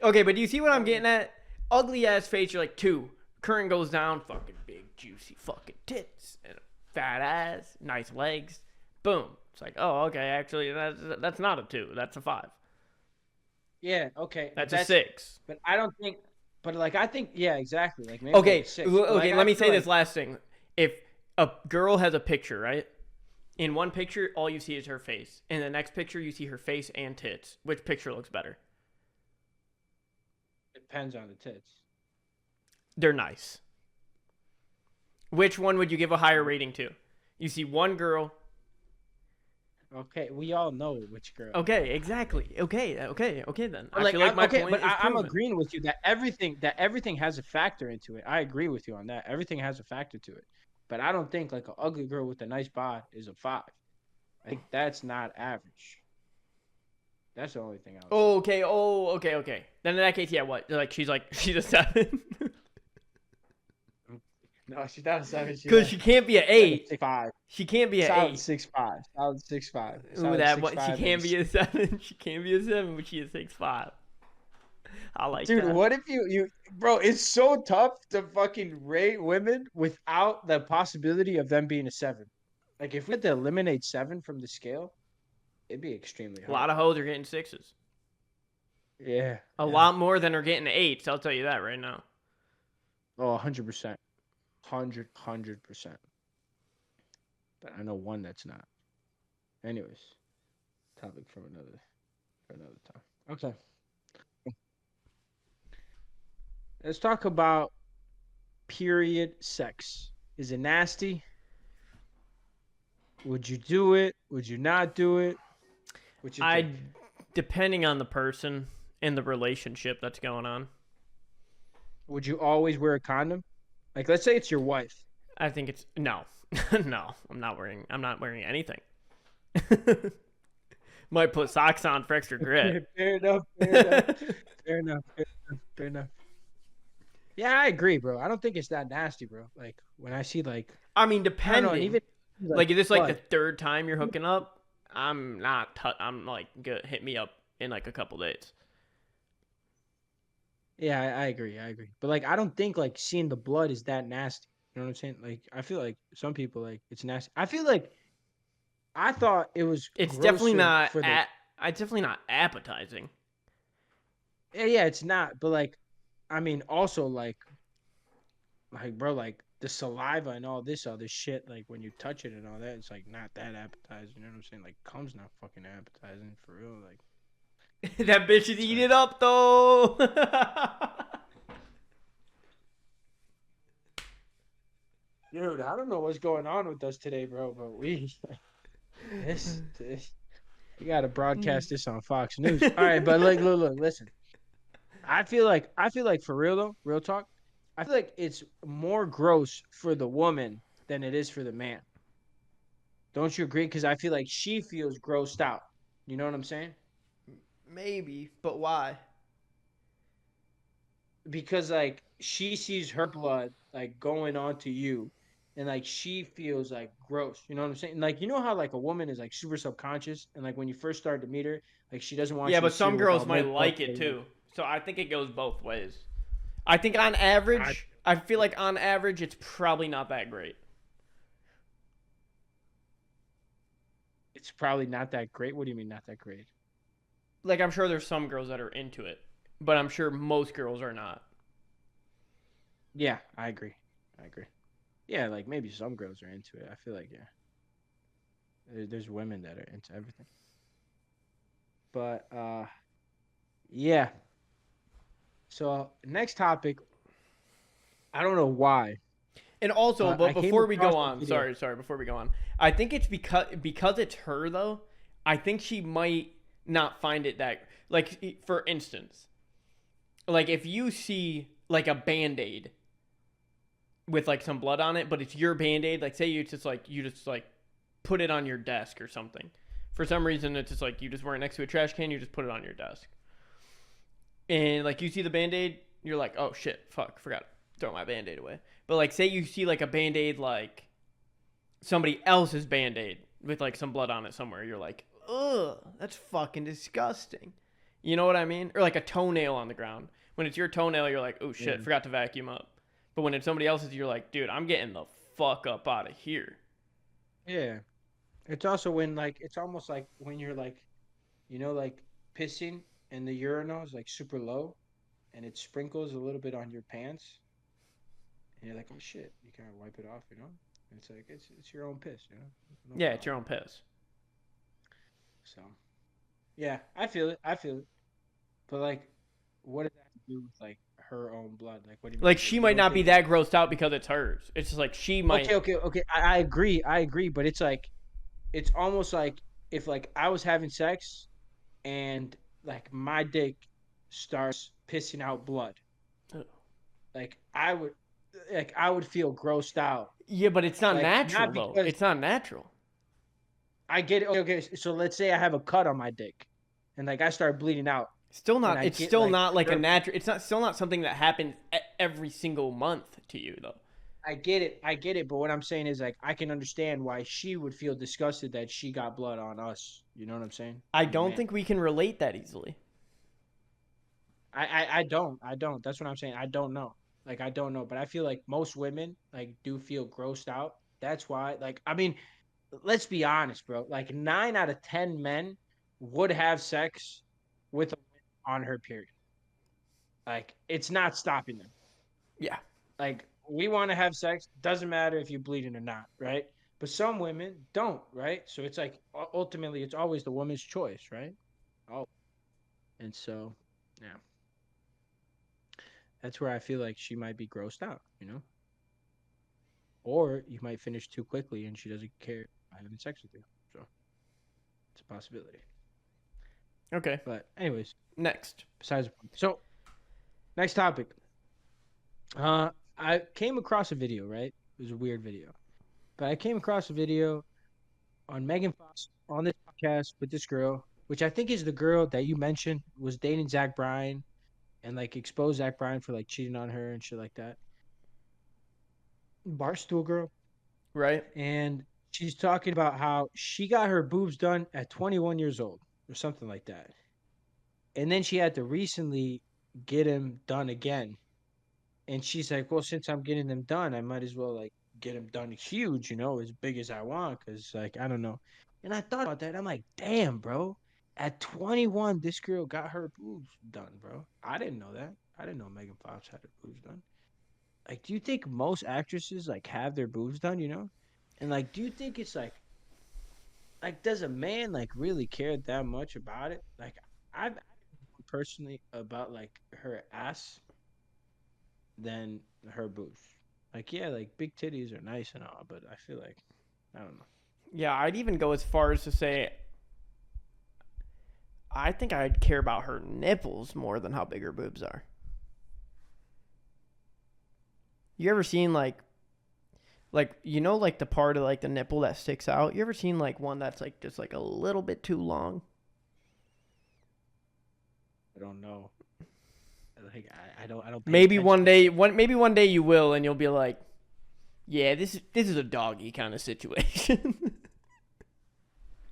Okay, but do you see what I'm getting at? Ugly ass face, you're like 2. Curtain goes down, fucking big, juicy fucking tits. And a fat ass, nice legs. Boom. It's like, oh, okay, actually, that's not a 2. That's a 5.
Yeah, okay.
That's a 6.
But I don't think, I think, yeah, exactly. Like maybe
Okay,
like a 6.
okay, let me say
like,
this last thing. If a girl has a picture, right? In one picture, all you see is her face. In the next picture, you see her face and tits. Which picture looks better?
Depends on the tits.
They're nice. Which one would you give a higher rating to? You see one girl.
Okay, we all know which girl.
Okay, exactly. Okay. Then
But
I feel like my point is
I'm
proven.
agreeing with you that everything has a factor into it. I agree with you on that. Everything has a factor to it. But I don't think like an ugly girl with a nice bod is a 5. I think that's not average. That's the only thing I would say.
Okay. Oh, okay. Then in that case, yeah. What? Like she's a 7.
No, she's not a 7.
Because she can't be an
She's like a
8.
6'5".
She can't be an
Solid
8.
6'5". Solid 6'5".
Ooh,
Solid
that
six
what? She
five.
can't be a 7. She can't be a 7, but she is 6'5". I like
Dude,
that.
what if you bro, it's so tough to fucking rate women without the possibility of them being a 7. Like if we had to eliminate 7 from the scale, it'd be extremely
A
hard.
lot of hoes are getting 6s.
Yeah.
A lot more than are getting 8s. I'll tell you that right now.
Oh, 100%. 100%. But I know one that's not. Anyways, topic for another time. Okay. Let's talk about period sex. Is it nasty? Would you do it? Would you not do it? What you think?
Depending on the person and the relationship that's going on.
Would you always wear a condom? Like, let's say it's your wife.
I think it's no, no. I'm not wearing anything. Might put socks on for extra grit.
Fair enough. Fair enough. Fair enough. Yeah, I agree, bro. I don't think it's that nasty, bro. Like when I see like
I mean,
I don't know, and
depending.
even
Like, is this like the
blood.
third time you're hooking up? I'm not. I'm like, good. Hit me up in like a couple days.
Yeah, I agree. I agree. But like I don't think like seeing the blood is that nasty. You know what I'm saying? Like I feel like some people like it's nasty. I feel like I thought it was
It's definitely
grosser
not.
for the
It's definitely not appetizing.
yeah, it's not. But like I mean also like bro, like the saliva and all this other shit, like when you touch it and all that, it's like not that appetizing. You know what I'm saying? Like cum's not fucking appetizing for real. Like
That bitch is
it's
eating
like
it up though.
dude, I don't know what's going on with us today, bro, but we this we gotta broadcast this on Fox News. All right, but like look, listen. I feel like for real though, real talk, I feel like it's more gross for the woman than it is for the man. Don't you agree? Because I feel like she feels grossed out. You know what I'm saying?
Maybe, but why?
Because like she sees her blood like going on to you and like she feels like gross. You know what I'm saying? Like you know how like a woman is like super subconscious and like when you first start to meet her, like she doesn't want
Yeah,
you to
but
see her
some girls
without
might
makeup
like it
or like
too. So I think it goes both ways. I think on
I,
average, I feel like on average, it's probably not that great.
it's probably not that great. What do you mean not that great?
Like, I'm sure there's some girls that are into it, but I'm sure most girls are not.
Yeah, I agree. I agree. Yeah, like maybe some girls are into it. I feel like yeah, there's women that are into everything. But yeah. So next topic, I don't know why,
And also,
but
but
I came
before we
across
go
a
on,
video.
sorry, before we go on, I think it's because it's her though. I think she might not find it that like for instance, like if you see like a band-aid with like some blood on it, but it's your band-aid, like say you just like put it on your desk or something. For some reason it's just like you just weren't next to a trash can, you just put it on your desk. And like you see the band-aid, you're like, oh shit, fuck, forgot to throw my band-aid away. But like say you see like a band-aid like somebody else's band-aid with like some blood on it somewhere, you're like, ugh, that's fucking disgusting. You know what I mean? Or like a toenail on the ground. When it's your toenail, you're like, oh shit,
Yeah.
forgot to vacuum up. But when it's somebody else's, you're like, dude, I'm getting the fuck up out of here.
Yeah. It's also when like it's almost like when you're like, like pissing and the urinal is like super low and it sprinkles a little bit on your pants and you're like, oh shit, you kind of wipe it off. And it's like it's your own piss. No
Yeah, it's your
problem.
own piss.
So yeah, I feel it. I feel it. But like, what does that have to do with like her own blood. Like, what do you mean?
Like,
Like,
she
you
might
don't
not be
think
that grossed out because it's hers. It's just like she might.
okay. I agree. I agree. But it's like, it's almost like if like I was having sex and like my dick starts pissing out blood, like I would feel grossed out.
Yeah, but it's not
Like
natural
not
though.
because
It's not natural.
I get it. Okay, so let's say I have a cut on my dick, and like I start bleeding out,
Still
and
not.
I
It's
get
still
like
not like a
her.
natural. It's not still not something that happens every single month to you though.
I get it. But what I'm saying is like I can understand why she would feel disgusted that she got blood on us. You know what I'm saying?
I
On the
don't
man.
think we can relate that easily.
I don't. That's what I'm saying. I don't know. Like I don't know, but I feel like most women like do feel grossed out. That's why. Like I mean, let's be honest, bro. Like 9 out of 10 men would have sex with a woman on her period. Like it's not stopping them.
Yeah.
Like we want to have sex, doesn't matter if you're bleeding or not, right? But some women don't, right? So it's like ultimately it's always the woman's choice, right? Oh, and so yeah, that's where I feel like she might be grossed out, you know? Or you might finish too quickly and she doesn't care about having sex with you. So it's a possibility.
Okay.
But anyways,
Next.
besides the point. So next topic. I came across a video, right? It was a weird video. But I came across a video on Megan Fox on this podcast with this girl, which I think is the girl that you mentioned was dating Zach Bryan and like exposed Zach Bryan for like cheating on her and shit like that. Barstool girl.
Right.
And she's talking about how she got her boobs done at 21 years old or something like that. And then she had to recently get him done again. And she's like, well, since I'm getting them done, I might as well like get them done huge, as big as I want. Cause like, I don't know. And I thought about that. I'm like, damn, bro. At 21, this girl got her boobs done, bro. I didn't know that. I didn't know Megan Fox had her boobs done. Like, do you think most actresses like have their boobs done? And like, do you think it's like does a man like really care that much about it? Like, I've personally about like her ass than her boobs. Like, yeah, like big titties are nice and all, but I feel like I don't know.
Yeah, I'd even go as far as to say I think I'd care about her nipples more than how big her boobs are. You ever seen like like the part of like the nipple that sticks out? You ever seen like one that's like just like a little bit too long?
I don't know. Like I don't.
Maybe one day you will, and you'll be like, yeah, this is a doggy kind of situation.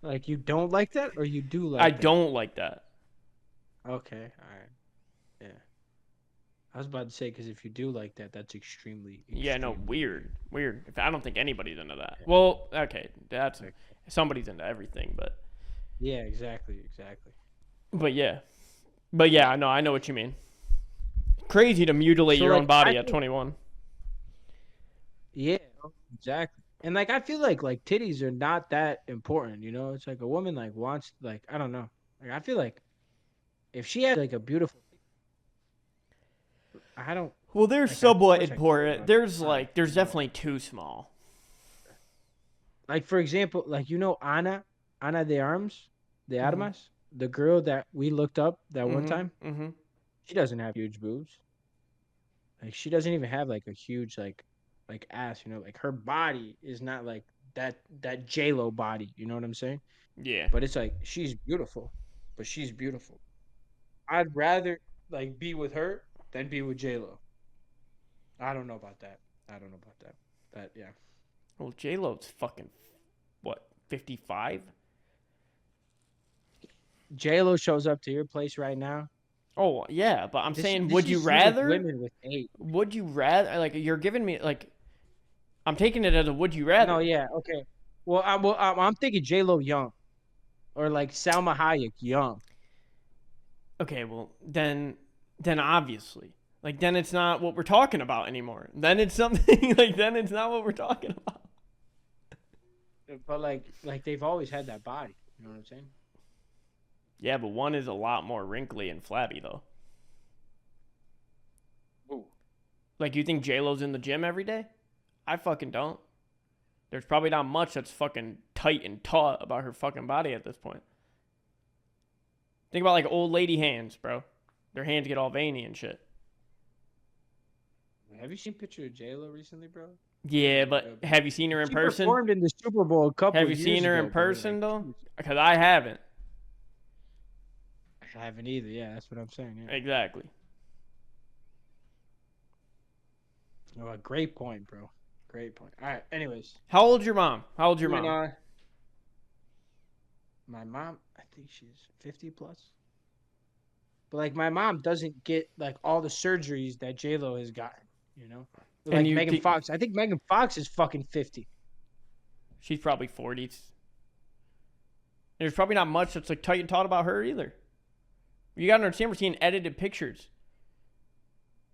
Like you don't like that, or you do like
I
that?
don't like that.
Okay, all right, yeah. I was about to say because if you do like that, that's extremely.
Yeah, no, weird. I don't think anybody's into that.
Yeah.
Well, okay, that's somebody's into everything, but
Yeah, exactly.
but yeah, I know what you mean. Crazy to mutilate
So
your
like,
own body at 21.
Yeah, exactly. And like I feel like titties are not that important, It's like a woman like wants like I don't know. Like I feel like if she had like a beautiful I don't
Well, they're
like of
somewhat
course I care
important.
about
There's
that,
like there's definitely too small.
like for example, like Ana de
Mhm.
Armas, the girl that we looked up that one
Mhm.
time,
Mhm.
she doesn't have huge boobs. Like she doesn't even have like a huge like ass, like her body is not like that J Lo body, you know what I'm saying?
Yeah.
But it's like she's beautiful, but she's beautiful. I'd rather like be with her than be with J Lo. I don't know about that. I don't know about that. But yeah,
Well, J Lo's fucking what 55?
J Lo shows up to your place right now.
Oh yeah, but I'm saying,
This
would you
is you with
rather?
women with age.
Would you rather? Like you're giving me like I'm taking it as a would you
No,
rather.
yeah, okay. I'm thinking J Lo young or like Salma Hayek young.
Okay, well then obviously like then it's not what we're talking about anymore. Then it's something like then it's not what we're talking about.
But like they've always had that body. You know what I'm saying?
Yeah, but one is a lot more wrinkly and flabby though. Like, you think J-Lo's in the gym every day? I fucking don't. There's probably not much that's fucking tight and taut about her fucking body at this point. Think about like old lady hands, bro. Their hands get all veiny and shit.
Have you seen a picture of J-Lo recently, bro?
Yeah, but have you seen her in
She
person?
performed in the Super Bowl a couple
Have
of
you
years
seen her
ago,
in
bro.
person
Like,
though? Because I haven't.
I haven't either. Yeah, that's what I'm saying. Yeah.
Exactly.
Oh, a great point, bro. Great point. All right. Anyways,
How old's your mom? How old's your
moving
mom?
on. My mom, I think she's 50 plus. But like, my mom doesn't get like all the surgeries that J Lo has gotten. You know,
And
like Megan Fox. I think Megan Fox is fucking 50.
She's probably 40s. There's probably not much that's like tight and taut about her either. You gotta understand, we're seeing edited pictures.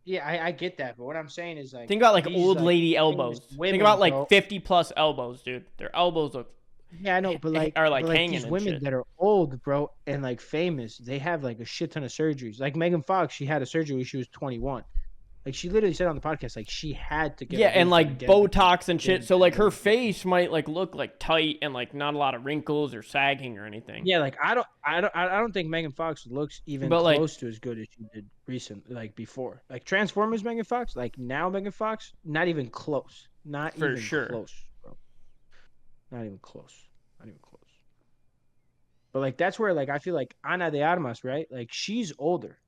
Yeah, I get that, but what I'm saying is like,
Think about like
these,
old
like,
lady
famous
elbows.
women,
Think about
bro.
like 50 plus elbows, dude. Their elbows look
Yeah, I know, but like,
are like
but like
hanging
these
and
women
shit.
that are old, bro, and like famous, they have like a shit ton of surgeries. Like Megan Fox, she had a surgery when she was 21. Like she literally said on the podcast, like she had to get
Yeah,
her
and
boobs done
like
again because
Botox and
she
shit.
didn't
So like
have
her
any surgery.
face might like look like tight and like not a lot of wrinkles or sagging or anything.
Yeah, like I don't think Megan Fox looks even
But like,
close to as good as she did recently, like before. Like Transformers Megan Fox, like now Megan Fox, not even close. Not
for
even
sure.
close, bro. Not even close. Not even close. But like that's where like I feel like Ana de Armas, right? Like she's older,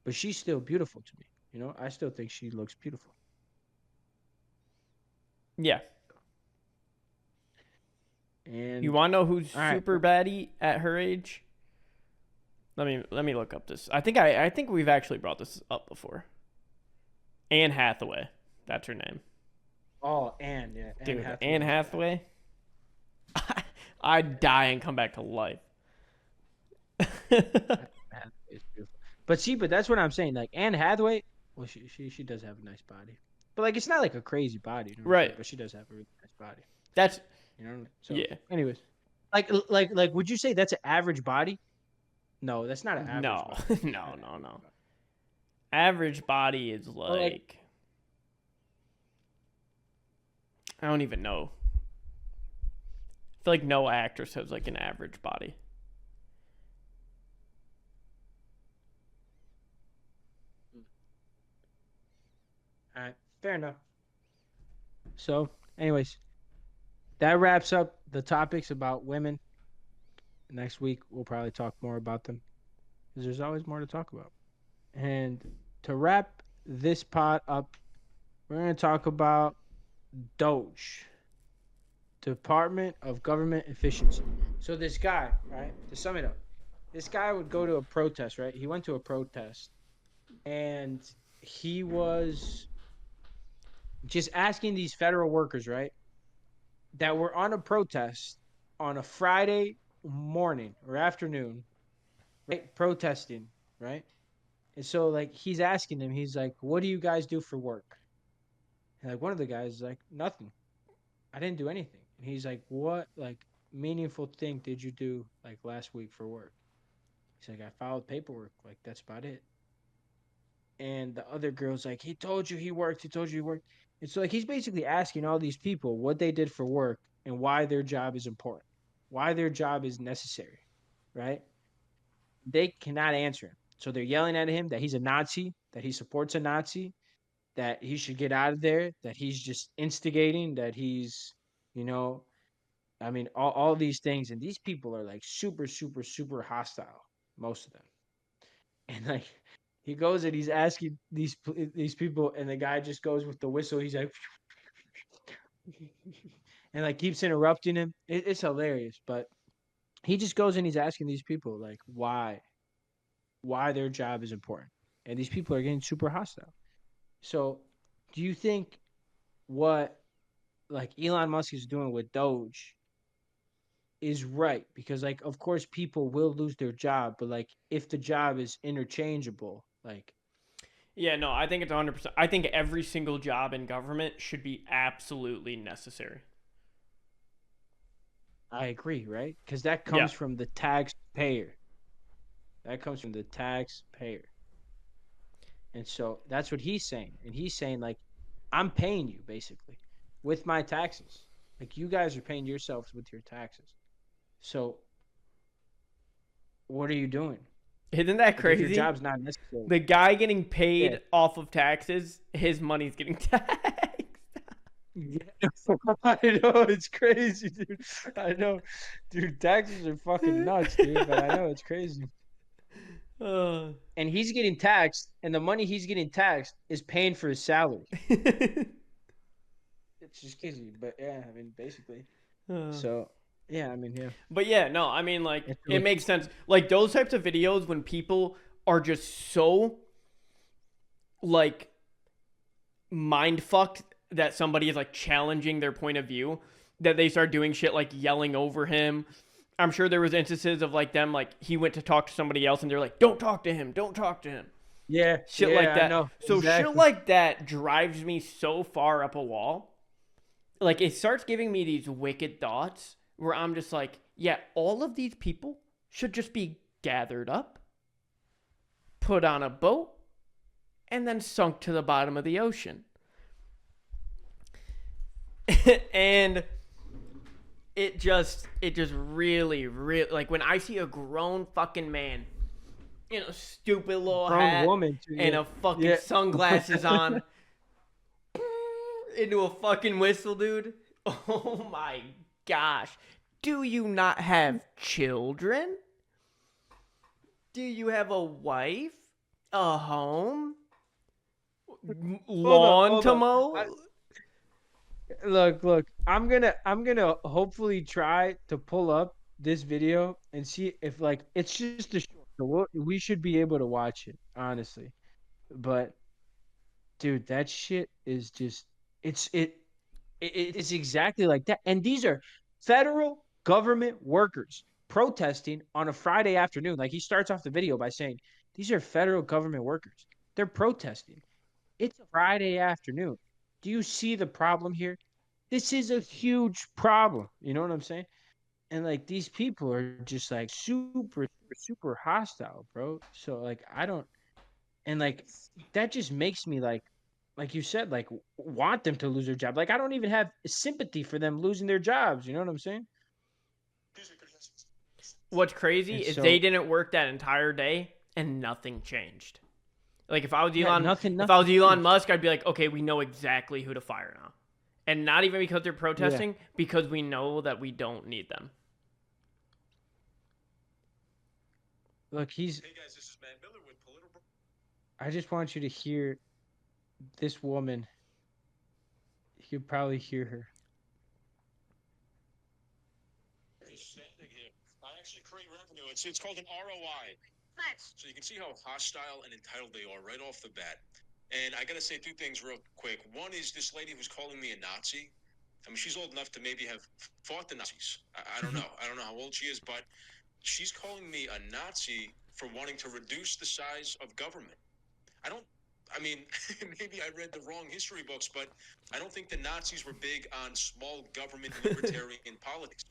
but she's still beautiful to me. You know, I still think she looks beautiful.
Yeah. You
And
want to know who's
all right,
super baddie at her age? Let me look up this. I think we've actually brought this up before. Anne Hathaway. That's her name.
oh, and yeah,
Dude,
Hathaway.
Anne Hathaway. I'd die and come back to life.
Hathaway is beautiful. But that's what I'm saying. Like Anne Hathaway, well, she does have a nice body, but like it's not like a crazy body, you know what I'm saying?
Right.
But she does have a really nice body,
That's
you know. So,
yeah.
anyways, like, would you say that's an average body? No, that's not an average
No.
body.
No. Average body is like I don't even know. I feel like no actress has like an average body.
All right, fair enough. So, anyways, that wraps up the topics about women. Next week we'll probably talk more about them because there's always more to talk about. And to wrap this pot up, we're going to talk about DOGE, Department of Government Efficiency. So this guy, right, to sum it up, this guy would go to a protest, right? He went to a protest and he was just asking these federal workers, right, that were on a protest on a Friday morning or afternoon, right, protesting, right? And so like he's asking them, he's like, "What do you guys do for work?" And like one of the guys is like, "Nothing. I didn't do anything." And he's like, "What like meaningful thing did you do like last week for work?" He's like, "I filed paperwork. Like that's about it." And the other girl's like, "He told you he worked. He told you he worked." And so like he's basically asking all these people what they did for work and why their job is important, why their job is necessary, right? They cannot answer him. So they're yelling at him that he's a Nazi, that he supports a Nazi, that he should get out of there, that he's just instigating, that he's, you know, I mean, all these things. And these people are like super, super, super hostile, most of them. And like, he goes and he's asking these people, and the guy just goes with the whistle. He's like, and like keeps interrupting him. It's hilarious, but he just goes and he's asking these people like why their job is important, and these people are getting super hostile. So, do you think what like Elon Musk is doing with Doge is right? Because like of course people will lose their job, but like if the job is interchangeable, like
Yeah, no, I think it's 100%. I think every single job in government should be absolutely necessary.
I agree, right? Because that
Yeah.
comes from the taxpayer. That comes from the taxpayer. And so that's what he's saying. And he's saying, like, I'm paying you basically with my taxes. Like, you guys are paying yourselves with your taxes. So what are you doing?
Isn't that
Like, if your
crazy?
job's not necessary.
The guy getting
Yeah.
paid off of taxes, his money's getting taxed.
Yeah. I know it's crazy, dude. I know. Dude, taxes are fucking nuts, dude, but I know it's crazy.
Uh.
And he's getting taxed, and the money he's getting taxed is paying for his salary. It's just crazy, but yeah, I mean, basically. So, yeah, I mean, yeah.
But yeah, no, I mean, like,
It's
it
what
makes sense. Like, those types of videos when people are just so, like, mind fucked that somebody is, like, challenging their point of view, that they start doing shit like yelling over him. I'm sure there was instances of, like, them, like, he went to talk to somebody else and they're like, don't talk to him, don't talk to him.
Yeah,
Shit
yeah,
like
I
that.
know.
So shit
Exactly.
like that drives me so far up a wall. Like, it starts giving me these wicked thoughts where I'm just like, yeah, all of these people should just be gathered up, put on a boat, and then sunk to the bottom of the ocean. And it just really, like, when I see a grown fucking man in a stupid little
Grown
hat
woman, too.
and
Yeah.
a fucking
Yeah.
sunglasses on into a fucking whistle, dude. Oh my gosh. Do you not have children? Do you have a wife? A home? Lawn to mow?
Look. I'm gonna hopefully try to pull up this video and see if, like, it's just a short. So we should be able to watch it, honestly. But dude, that shit is just it's exactly like that. And these are federal government workers protesting on a Friday afternoon. Like, he starts off the video by saying, these are federal government workers. They're protesting. It's a Friday afternoon. Do you see the problem here? This is a huge problem. You know what I'm saying? And, like, these people are just, like, super hostile, bro. So, like, I don't, and, like, that just makes me, like you said, like, want them to lose their job. Like, I don't even have sympathy for them losing their jobs. You know what I'm saying?
What's crazy
And
is they
so,
didn't work that entire day and nothing changed. Like, if I was
yeah,
Elon,
nothing,
if I was Elon
changed.
Musk, I'd be like, okay, we know exactly who to fire now, and not even because they're
Yeah.
protesting, because we know that we don't need them.
Look, he's.
Hey guys, this is Matt Miller with Political.
I just want you to hear this woman. You could probably hear her.
Standing here. I actually create revenue. It's called an ROI. So you can see how hostile and entitled they are right off the bat. And I gotta say two things real quick. One is this lady who's calling me a Nazi. I mean, she's old enough to maybe have fought the Nazis. I don't know. I don't know how old she is, but she's calling me a Nazi for wanting to reduce the size of government. I mean, maybe I read the wrong history books, but I don't think the Nazis were big on small government libertarian politics.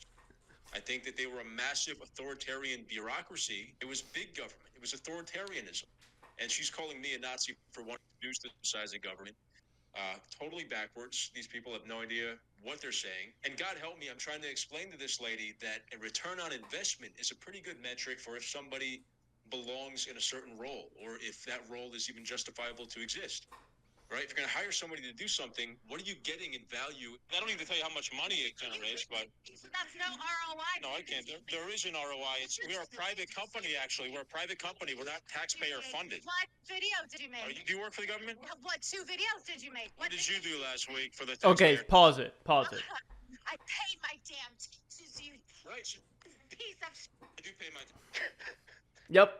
I think that they were a massive authoritarian bureaucracy. It was big government. It was authoritarianism. And she's calling me a Nazi for wanting to reduce the size of government. Totally backwards. These people have no idea what they're saying. And God help me, I'm trying to explain to this lady that a return on investment is a pretty good metric for if somebody belongs in a certain role, or if that role is even justifiable to exist. Right? If you're going to hire somebody to do something, what are you getting in value? I don't need to tell you how much money it generates, but
that's no ROI.
no, I can't. There is an ROI. We're a private company, actually. We're a private company. We're not taxpayer funded.
What video did you make?
Do you work for the government?
What 2 videos did you make?
What did you do last week for the
Okay,
taxpayer?
pause it.
I paid my damn taxes, you
Right.
piece of
I do pay my.
Yep.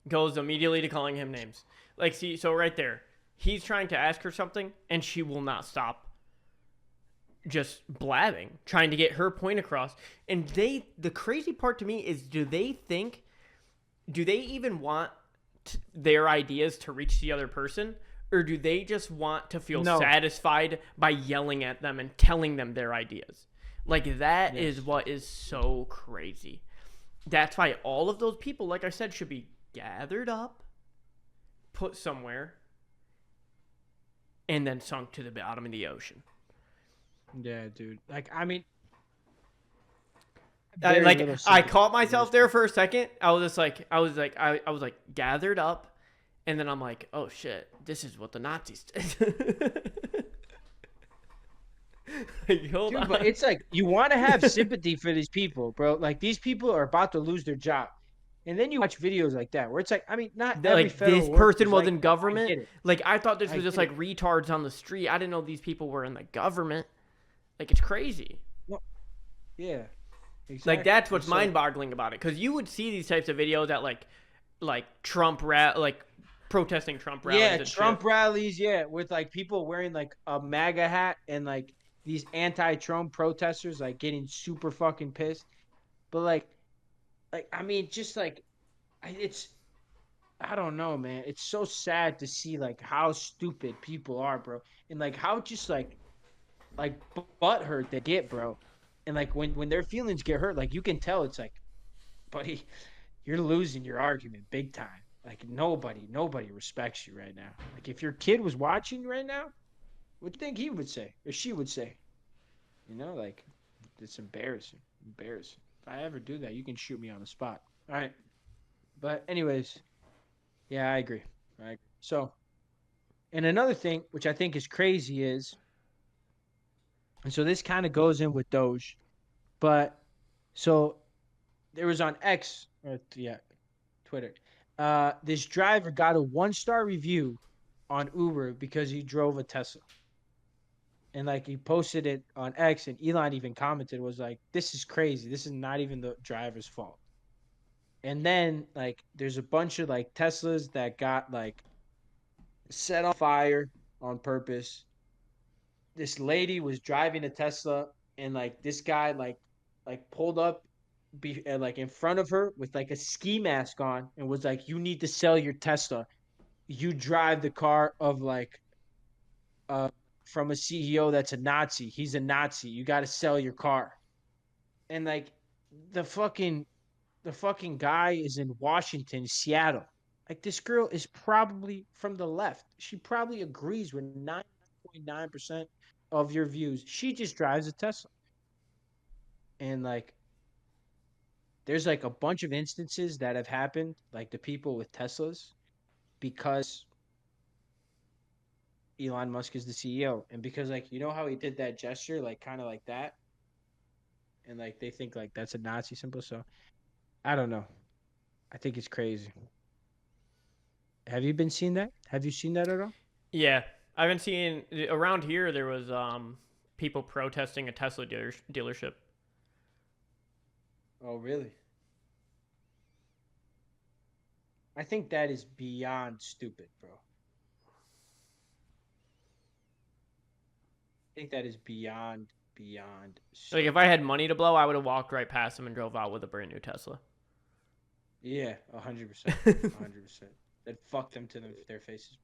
Goes immediately to calling him names. Like, see, so right there, he's trying to ask her something, and she will not stop just blabbing, trying to get her point across. And the crazy part to me is, do they even want their ideas to reach the other person? Or do they just want to feel satisfied by yelling at them and telling them their ideas? Like, that is what is so crazy. That's why all of those people, like I said, should be gathered up, put somewhere, and then sunk to the bottom of the ocean.
Yeah, dude. Like, I mean,
I caught myself there for a second. I was gathered up, and then I'm like, oh shit, this is what the Nazis did. Like, hold
Dude,
on.
but it's like you want to have sympathy for these people, bro. Like these people are about to lose their job, and then you watch videos like that where it's like, I mean, not every
Like
federal
this
worker
person
is
was
like
in
that. I
government.
get it.
Like I thought this
I
was just
get
like retards on the street. I didn't know these people were in the government. Like it's crazy.
No, yeah, exactly.
Like that's what's
And so-
mind-boggling about it, because you would see these types of videos at like Trump like protesting Trump rallies.
Yeah,
and
Trump
shit.
rallies, yeah, with like people wearing like a MAGA hat and like these anti-Trump protesters like getting super fucking pissed. But like I mean, just like it's I don't know, man. It's so sad to see like how stupid people are, bro, and like how just like butthurt they get, bro. And like when their feelings get hurt, like you can tell it's like, buddy, you're losing your argument big time. Like nobody respects you right now. Like if your kid was watching right now, what do you think he would say or she would say? You know, like it's embarrassing. Embarrassing. If I ever do that, you can shoot me on the spot. All right. But anyways, yeah, I agree. Right. So, and another thing which I think is crazy is, and so this kind of goes in with Doge, but so there was on X or yeah, Twitter. This driver got a 1-star review on Uber because he drove a Tesla. And like he posted it on X, and Elon even commented, was like, "This is crazy. This is not even the driver's fault." And then like there's a bunch of like Teslas that got like set on fire on purpose. This lady was driving a Tesla, and like this guy like pulled up like in front of her with like a ski mask on and was like, "You need to sell your Tesla. You drive the car of like uh from a CEO that's a Nazi. He's a Nazi. You got to sell your car." And like the fucking the fucking guy is in Washington, Seattle. Like this girl is probably from the left. She probably agrees with 9.9% of your views. She just drives a Tesla. And like there's like a bunch of instances that have happened, like the people with Teslas, because Elon Musk is the CEO, and because like you know how he did that gesture, like kind of like that, and like they think like that's a Nazi symbol. So I don't know. I think it's crazy. Have you been seeing that? Have you seen that at all?
Yeah, I've been seeing around here. There was people protesting a Tesla dealership.
Oh, really? I think that is beyond stupid, bro. I think that is beyond
Like
stupid.
if I had money to blow, I would have walked right past them and drove out with a brand new Tesla.
Yeah, 100%, 100%. That fuck them to their faces.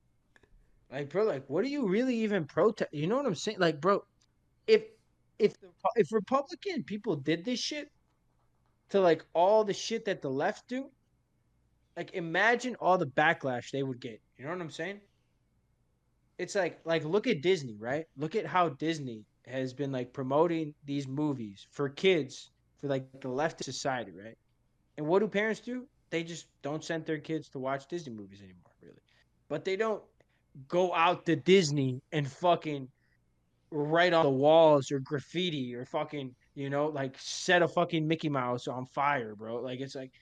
Like, bro, like, what are you really even protest? You know what I'm saying? Like, bro, if if Republican people did this shit to like all the shit that the left do, like, imagine all the backlash they would get. You know what I'm saying? It's like look at Disney, right? Look at how Disney has been like promoting these movies for kids for like the left society, right? And what do parents do? They just don't send their kids to watch Disney movies anymore, really. But they don't go out to Disney and fucking write on the walls or graffiti or fucking, you know, like set a fucking Mickey Mouse on fire, bro. Like it's like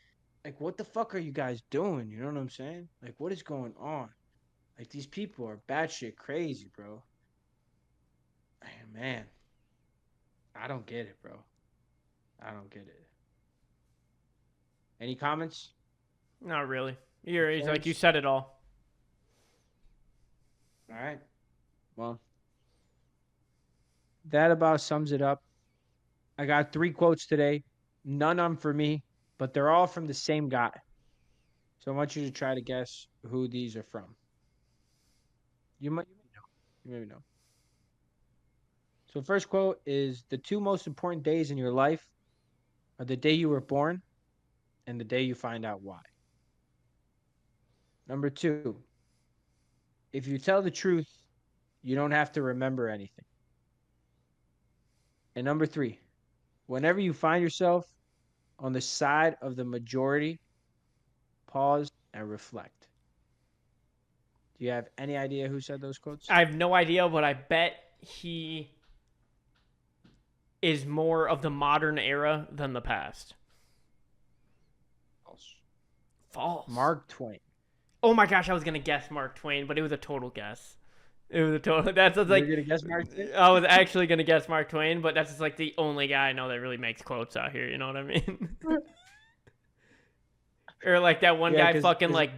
what the fuck are you guys doing? You know what I'm saying? Like what is going on? Like these people are batshit crazy, bro. Man, I don't get it, bro. I don't get it. Any comments?
Not really. He's like you
Points?
said it all.
All right. Well, that about sums it up. I got 3 quotes today. None of them for me, but they're all from the same guy. So I want you to try to guess who these are from. You might know. You maybe know. So first quote is the 2 most important days in your life are the day you were born and the day you find out why. Number 2, if you tell the truth, You don't have to remember anything. And number 3, whenever you find yourself on the side of the majority, pause and reflect. Do you have any idea who said those quotes?
I have no idea, but I bet he is more of the modern era than the past.
False.
False.
Mark Twain.
Oh my gosh, I was gonna guess Mark Twain, but it was a total guess. It was a total. That's just like
You're gonna guess Mark Twain?
I was actually gonna guess Mark Twain, but that's just like the only guy I know that really makes quotes out here. You know what I mean? Or like that one
Yeah,
guy,
'cause-
fucking
'cause-
like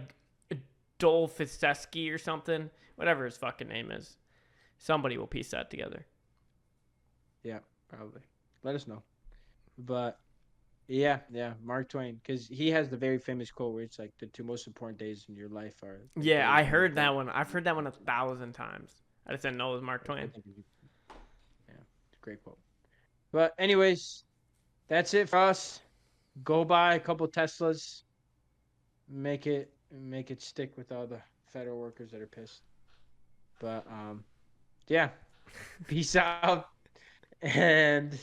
Dolfiseski or something, whatever his fucking name is. Somebody will piece that together.
Yeah, probably. Let us know. But yeah, Mark Twain, because he has the very famous quote where it's like the 2 most important days in your life are. the
Yeah,
days
I
when you
heard
wake
that
up.
one. I've heard that one 1,000 times. I just didn't know it was Mark Twain.
Yeah, it's a great quote. But anyways, that's it for us. Go buy a couple Teslas. Make it stick with all the federal workers that are pissed. But yeah. Peace out. And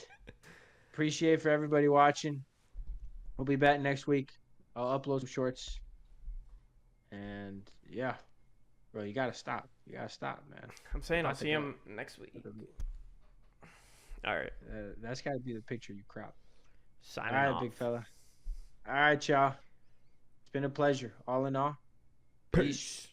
appreciate for everybody watching. We'll be back next week. I'll upload some shorts. And yeah. Bro, you gotta stop. You gotta stop, man.
I'm saying I'll
About to
see
go.
him next week. All right.
That's gotta be the picture you crop.
Signing
All right,
off.
big fella. All right, y'all. It's been a pleasure. All in all.
Peace.